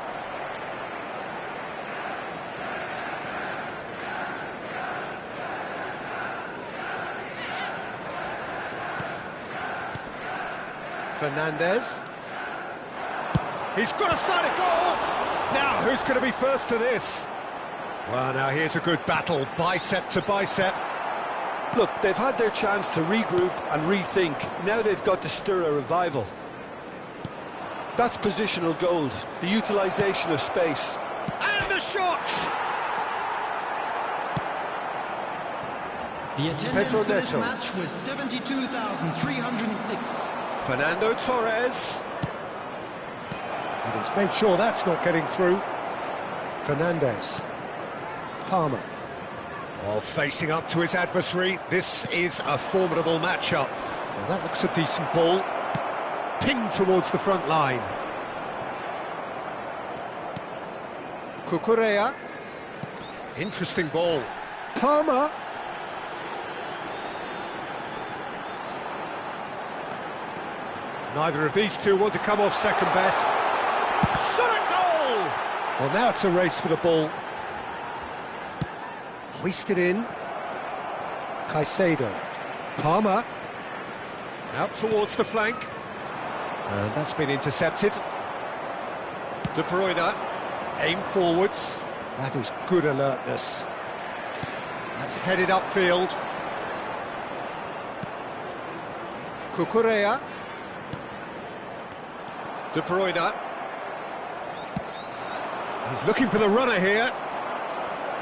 Fernandes. He's got a side of goal. Now, who's going to be first to this? Well, now here's a good battle, bicep to bicep. Look, they've had their chance to regroup and rethink. Now they've got to stir a revival. That's positional gold, the utilisation of space. And the shot! The attendance Pedro for this Neto. match was 72,306. Fernando Torres. And he's made sure that's not getting through. Fernandes. Palmer. Oh, facing up to his adversary. This is a formidable matchup. Now that looks a decent ball. Pinged towards the front line. Cucurella. Interesting ball. Palmer. Neither of these two want to come off second best. Shot at goal! Well, now it's a race for the ball. Hoisted in. Caicedo. Palmer. Out towards the flank. And that's been intercepted. De Bruyne, aim forwards. That is good alertness. That's headed upfield. Cucurella. De Bruyne. He's looking for the runner here.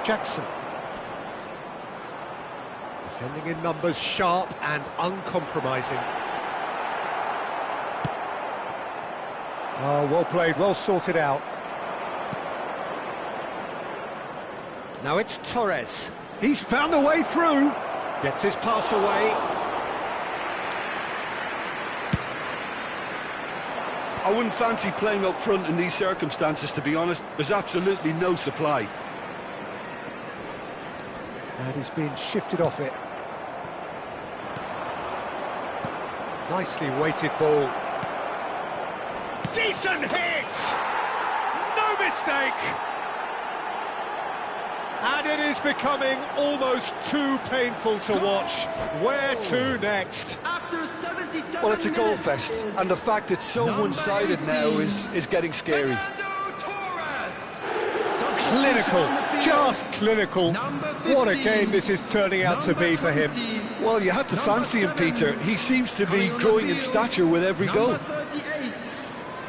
Jackson. Defending in numbers, sharp and uncompromising. Oh, well played, well sorted out. Now it's Torres. He's found the way through. Gets his pass away. I wouldn't fancy playing up front in these circumstances, to be honest. There's absolutely no supply. And he's been shifted off it. Nicely weighted ball. Decent hit! No mistake! And it is becoming almost too painful to watch. Where to next? After 77 Well, it's a goal minutes fest, is and the fact it's so number one-sided now 18, is getting scary. Fernando Torres. Clinical, On the field, just clinical. number What a 15, game this is turning out to be for him. 20, Well, you had to fancy him, Peter. He seems to be coming on the growing in field, stature with every goal. Number 38,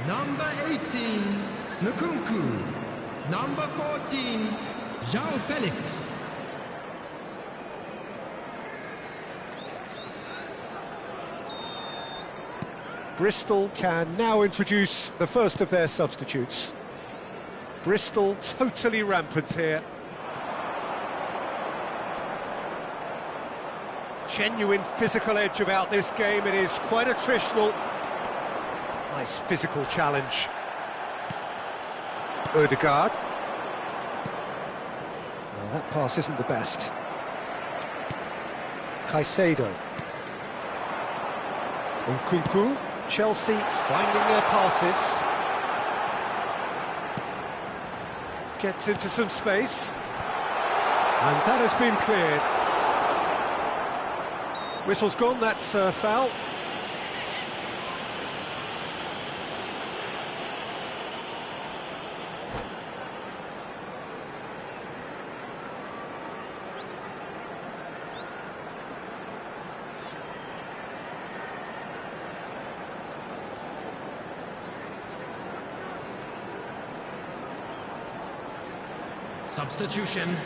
number 18, Nkunku. Number 14, João Felix. Bristol can now introduce the first of their substitutes. Bristol totally rampant here. Genuine physical edge about this game. It is quite attritional. Nice physical challenge. Odegaard. Well, that pass isn't the best. Caicedo. Nkunku. Chelsea finding their passes. Gets into some space. And that has been cleared. Whistle's gone, that's a foul. Substitution.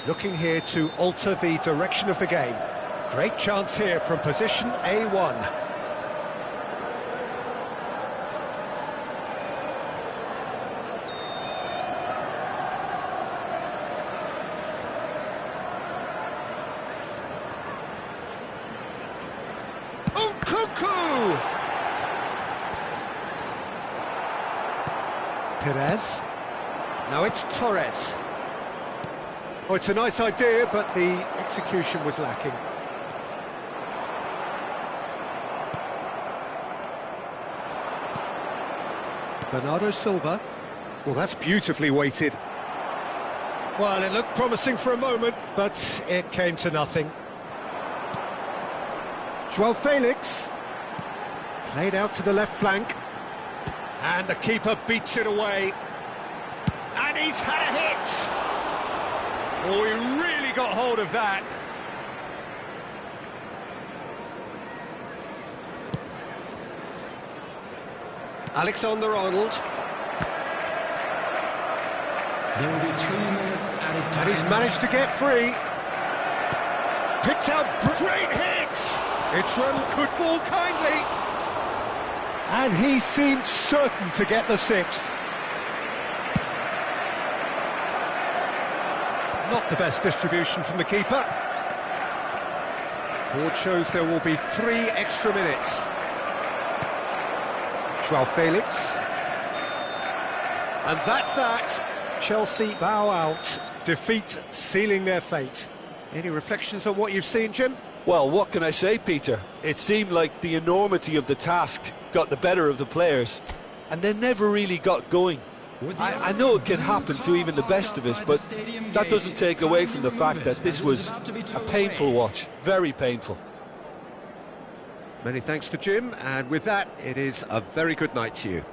Looking here to alter the direction of the game. Great chance here from position A1. Nkunku! Perez. Now it's Torres. Oh, it's a nice idea, but the execution was lacking. Bernardo Silva. Well, that's beautifully weighted. Well, it looked promising for a moment, but it came to nothing. João Felix. Played out to the left flank. And the keeper beats it away. And he's had a hit! Oh, he really got hold of that. Alexander-Arnold. There will be 3 minutes added time. And he's managed to get free. Picks out, great hit! Its run could fall kindly. And he seemed certain to get the sixth. Not the best distribution from the keeper. Board shows there will be 3 extra minutes. João Felix. And that's that. Chelsea bow out. Defeat sealing their fate. Any reflections on what you've seen, Jim? Well, what can I say, Peter? It seemed like the enormity of the task got the better of the players, and they never really got going. I know it can happen to even the best of us, but that doesn't take away from the fact that this was a painful watch, very painful. Many thanks to Jim, and with that, it is a very good night to you.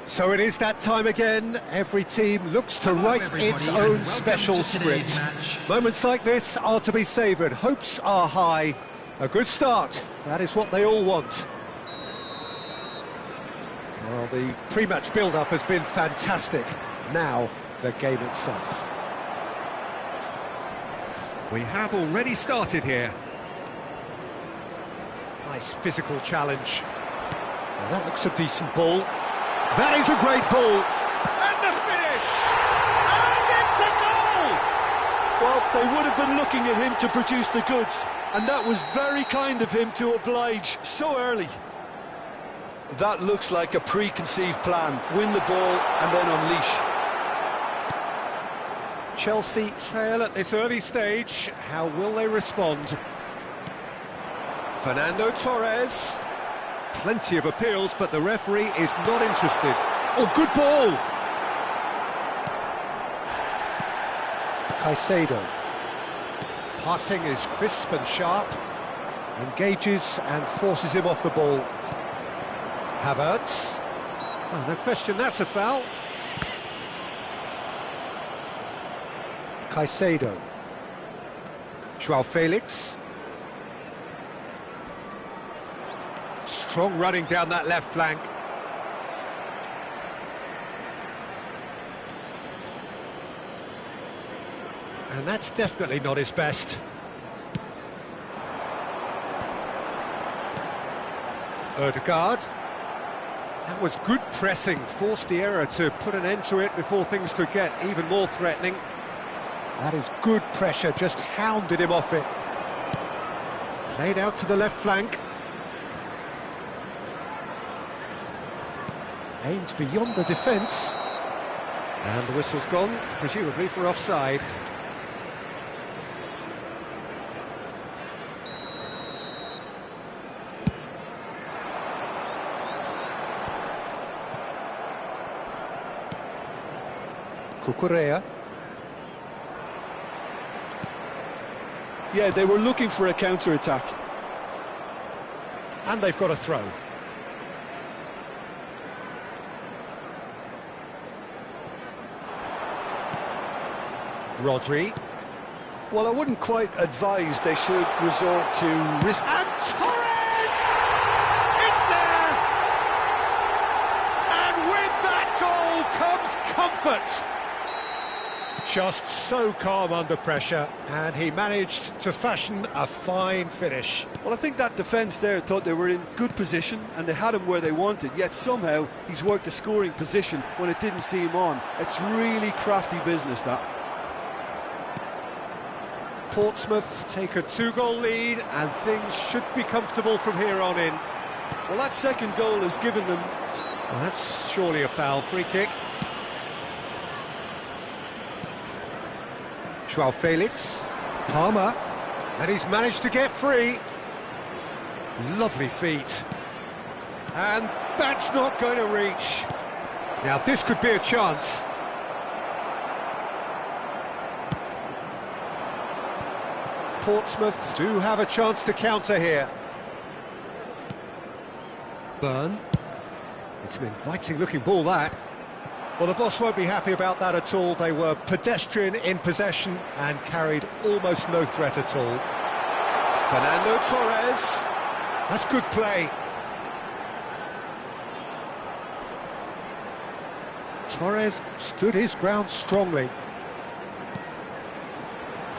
So it is that time again. Every team looks to write its own special script. Moments like this are to be savoured. Hopes are high. A good start. That is what they all want. Well, the pre-match build-up has been fantastic. Now, the game itself. We have already started here. Nice physical challenge. Now that looks a decent ball. That is a great ball. And the finish! And it's a goal! Well, they would have been looking at him to produce the goods, and that was very kind of him to oblige so early. That looks like a preconceived plan. Win the ball and then unleash. Chelsea trail at this early stage. How will they respond? Fernando Torres. Plenty of appeals, but the referee is not interested. Oh, good ball! Caicedo. Passing is crisp and sharp. Engages and forces him off the ball. Havertz. Oh, no question, that's a foul. Caicedo. Joao Felix. Strong running down that left flank. And that's definitely not his best. Odegaard. That was good pressing, forced the error to put an end to it before things could get even more threatening. That is good pressure, just hounded him off it. Played out to the left flank. Aimed beyond the defence. And the whistle's gone, presumably for offside. Cucurella. Yeah, they were looking for a counter-attack. And they've got a throw. Rodri. Well, I wouldn't quite advise they should resort to risk. And Torres! It's there! And with that goal comes comfort! Just so calm under pressure, and he managed to fashion a fine finish. Well, I think that defence there thought they were in good position and they had him where they wanted, yet somehow he's worked a scoring position when it didn't see him on. It's really crafty business, that. Portsmouth take a 2-goal lead, and things should be comfortable from here on in. Well, that second goal has given them... Well, that's surely a foul. Free kick. Joao Felix. Palmer. And he's managed to get free. Lovely feet. And that's not going to reach. Now, this could be a chance. Portsmouth do have a chance to counter here. Byrne. It's an inviting-looking ball, that. Well, the boss won't be happy about that at all. They were pedestrian in possession and carried almost no threat at all. Fernando Torres. That's good play. Torres stood his ground strongly.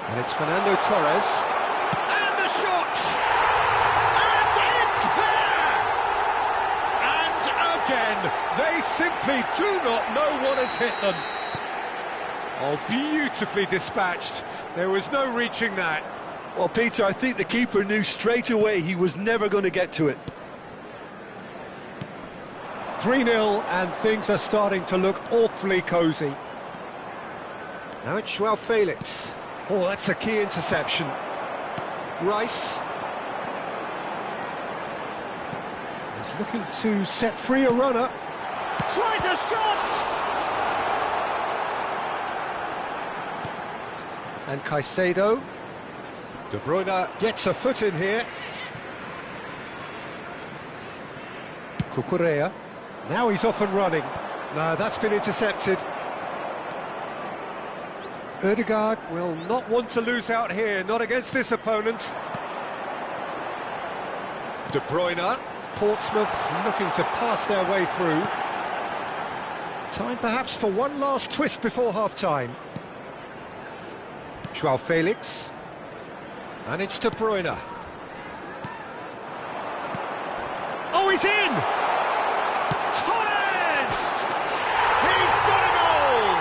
And it's Fernando Torres. And the shot! And it's there! And again, they simply do not know what has hit them. Oh, beautifully dispatched. There was no reaching that. Well, Peter, I think the keeper knew straight away he was never going to get to it. 3-0, and things are starting to look awfully cosy. Now it's Joao Felix. Oh, that's a key interception. Rice. He's looking to set free a runner. Tries a shot! And Caicedo. De Bruyne gets a foot in here. Cucurella. Now he's off and running. No, that's been intercepted. Ødegaard will not want to lose out here, not against this opponent. De Bruyne. Portsmouth looking to pass their way through. Time perhaps for one last twist before half-time. Joao Felix. And it's De Bruyne. Oh, he's in! Torres! He's got a goal!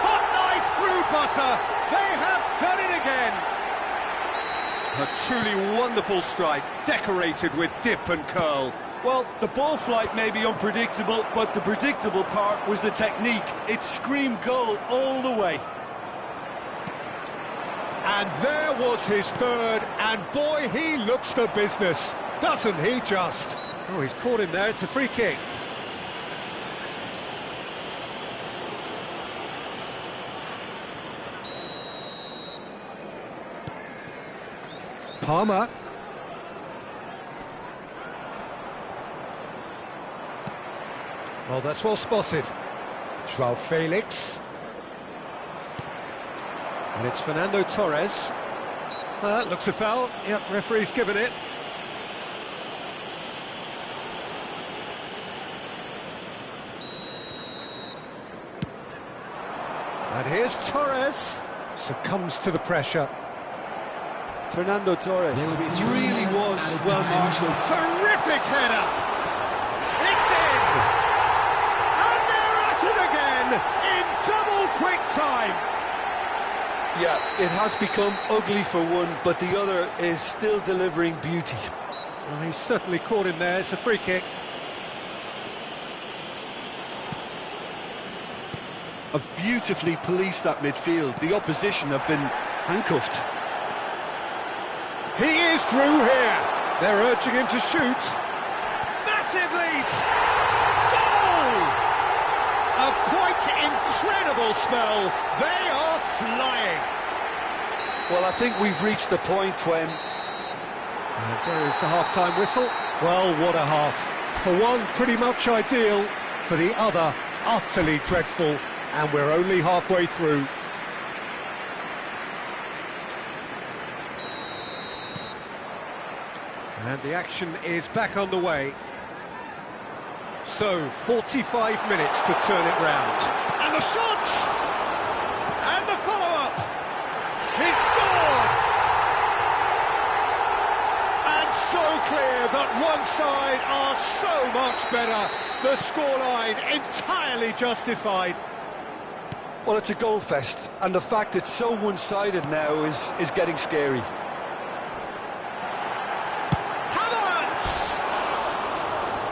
Hot knife through butter. They have done it again. A truly wonderful strike, decorated with dip and curl. Well, the ball flight may be unpredictable, but the predictable part was the technique. It screamed goal all the way. And there was his third, and boy, he looks the business, doesn't he just? Oh, he's caught him there, it's a free kick. Palmer. Well, that's well spotted. Joao Felix. And it's Fernando Torres. That looks a foul. Yep, referee's given it. And here's Torres. Succumbs to the pressure. Fernando Torres really was well marshalled. Terrific header! It's in! And they're at it again in double quick time! Yeah, it has become ugly for one, but the other is still delivering beauty. Well, he's certainly caught him there. It's a free kick. Have beautifully policed that midfield. The opposition have been handcuffed. He is through here. They're urging him to shoot. Massive leap! Goal! A quite incredible spell. They are flying. Well, I think we've reached the point when... And there is the half-time whistle. Well, what a half. For one, pretty much ideal. For the other, utterly dreadful. And we're only halfway through. And the action is back on the way. So, 45 minutes to turn it round. And the shot! And the follow-up! He's scored! And so clear that one side are so much better. The scoreline entirely justified. Well, it's a goal fest, and the fact it's so one-sided now is getting scary.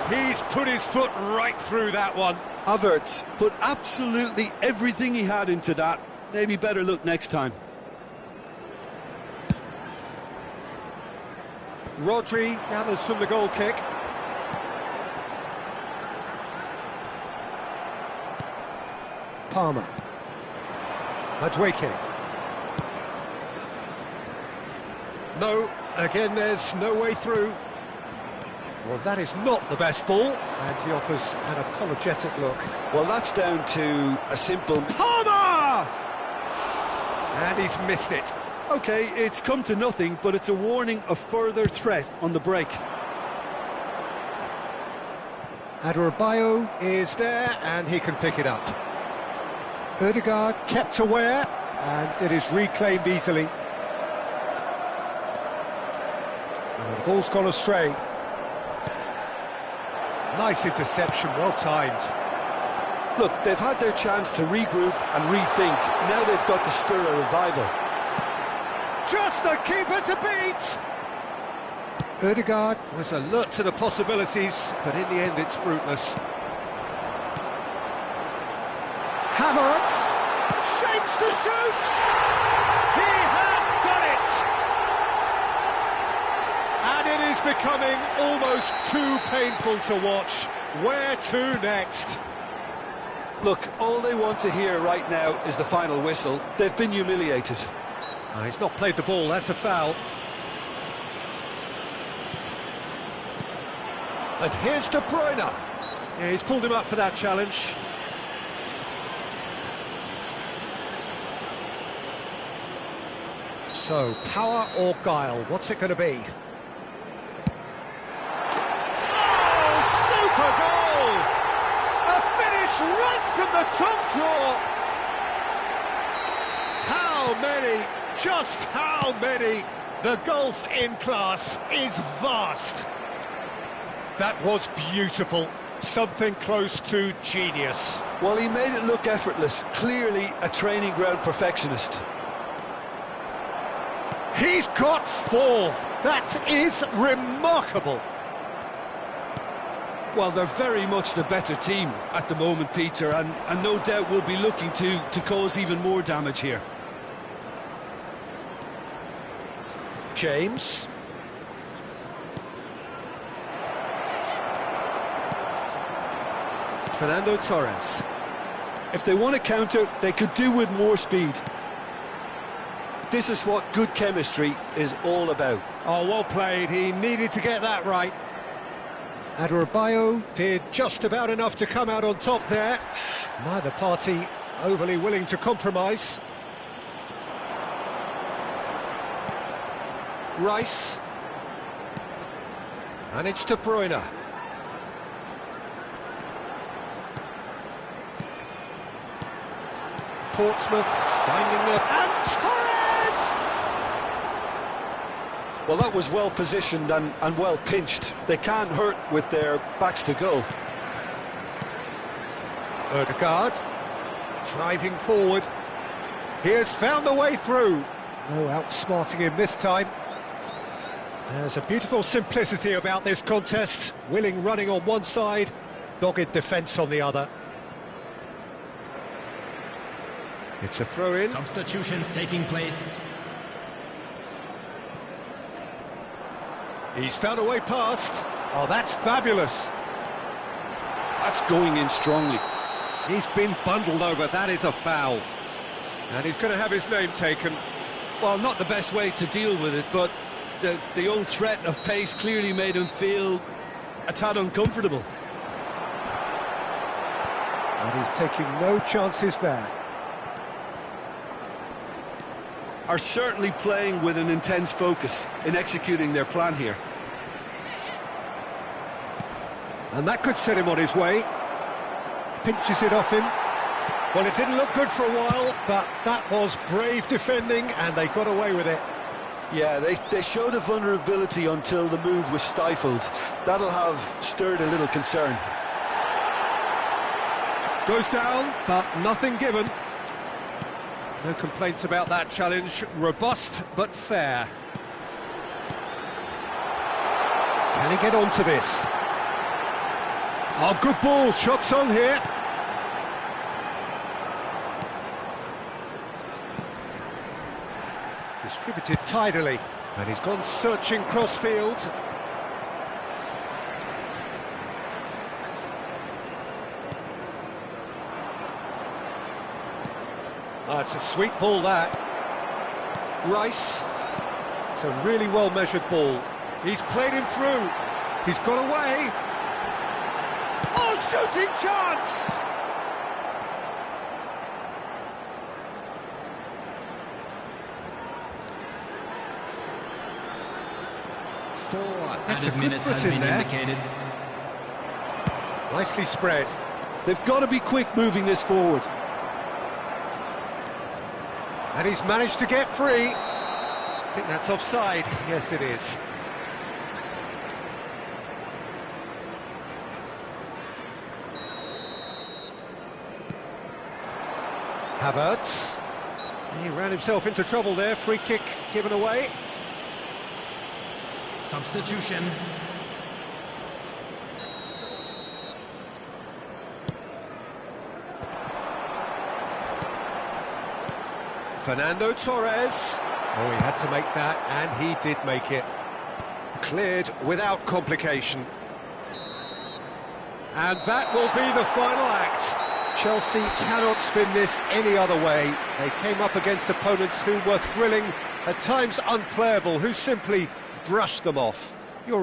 He's put his foot right through that one. Havertz put absolutely everything he had into that. Maybe better look next time. Rodri gathers from the goal kick. Palmer. Madueke. No, again there's no way through. Well, that is not the best ball, and he offers an apologetic look. Well, that's down to a simple... Palmer! And he's missed it. OK, it's come to nothing, but it's a warning of further threat on the break. Adebayo is there, and he can pick it up. Ødegaard kept aware, and it is reclaimed easily. And the ball's gone astray. Nice interception, well timed. Look, they've had their chance to regroup and rethink. Now they've got to stir a revival. Just the keeper to beat! Ødegaard was alert to the possibilities, but in the end it's fruitless. Havertz shapes to shoot! He has done it! And it is becoming almost too painful to watch. Where to next? Look, all they want to hear right now is the final whistle. They've been humiliated. Oh, he's not played the ball, that's a foul. And here's De Bruyne. Yeah, he's pulled him up for that challenge. So, power or guile, what's it going to be? Oh, super goal! A finish right from the top draw! How many, just how many? The gulf in class is vast. That was beautiful, something close to genius. Well, he made it look effortless, clearly a training ground perfectionist. He's got 4. That is remarkable. Well, they're very much the better team at the moment, Peter, and no doubt will be looking to cause even more damage here. James. Fernando Torres. If they want to counter, they could do with more speed. This is what good chemistry is all about. Oh, well played. He needed to get that right. Adebayo did just about enough to come out on top there. Neither party overly willing to compromise. Rice. And it's De Bruyne. Portsmouth finding the... And Torres! Well, that was well positioned and well pinched. They can't hurt with their backs to goal. Ødegaard driving forward. He has found the way through. No outsmarting him this time. There's a beautiful simplicity about this contest. Willing running on one side, dogged defence on the other. It's a throw-in. Substitutions taking place. He's found a way past. Oh, that's fabulous. That's going in strongly. He's been bundled over, that is a foul. And he's going to have his name taken. Well, not the best way to deal with it, but the old threat of pace clearly made him feel a tad uncomfortable. And he's taking no chances there. Are certainly playing with an intense focus in executing their plan here. And that could set him on his way. Pinches it off him. Well, it didn't look good for a while, but that was brave defending, and they got away with it. Yeah, they showed a vulnerability until the move was stifled. That'll have stirred a little concern. Goes down, but nothing given. No complaints about that challenge. Robust, but fair. Can he get onto this? Oh, good ball. Shots on here. Distributed tidily. And he's gone searching cross-field. Oh, it's a sweet ball, that. Rice. It's a really well-measured ball. He's played him through. He's got away. Oh, shooting chance! That's a good minutes foot has in been there. indicated. Nicely spread. They've got to be quick moving this forward. And he's managed to get free. I think that's offside. Yes, it is. Havertz. He ran himself into trouble there. Free kick given away. Substitution. Fernando Torres. Oh, he had to make that, and he did make it. Cleared without complication. And that will be the final act. Chelsea cannot spin this any other way. They came up against opponents who were thrilling, at times unplayable, who simply brushed them off. Your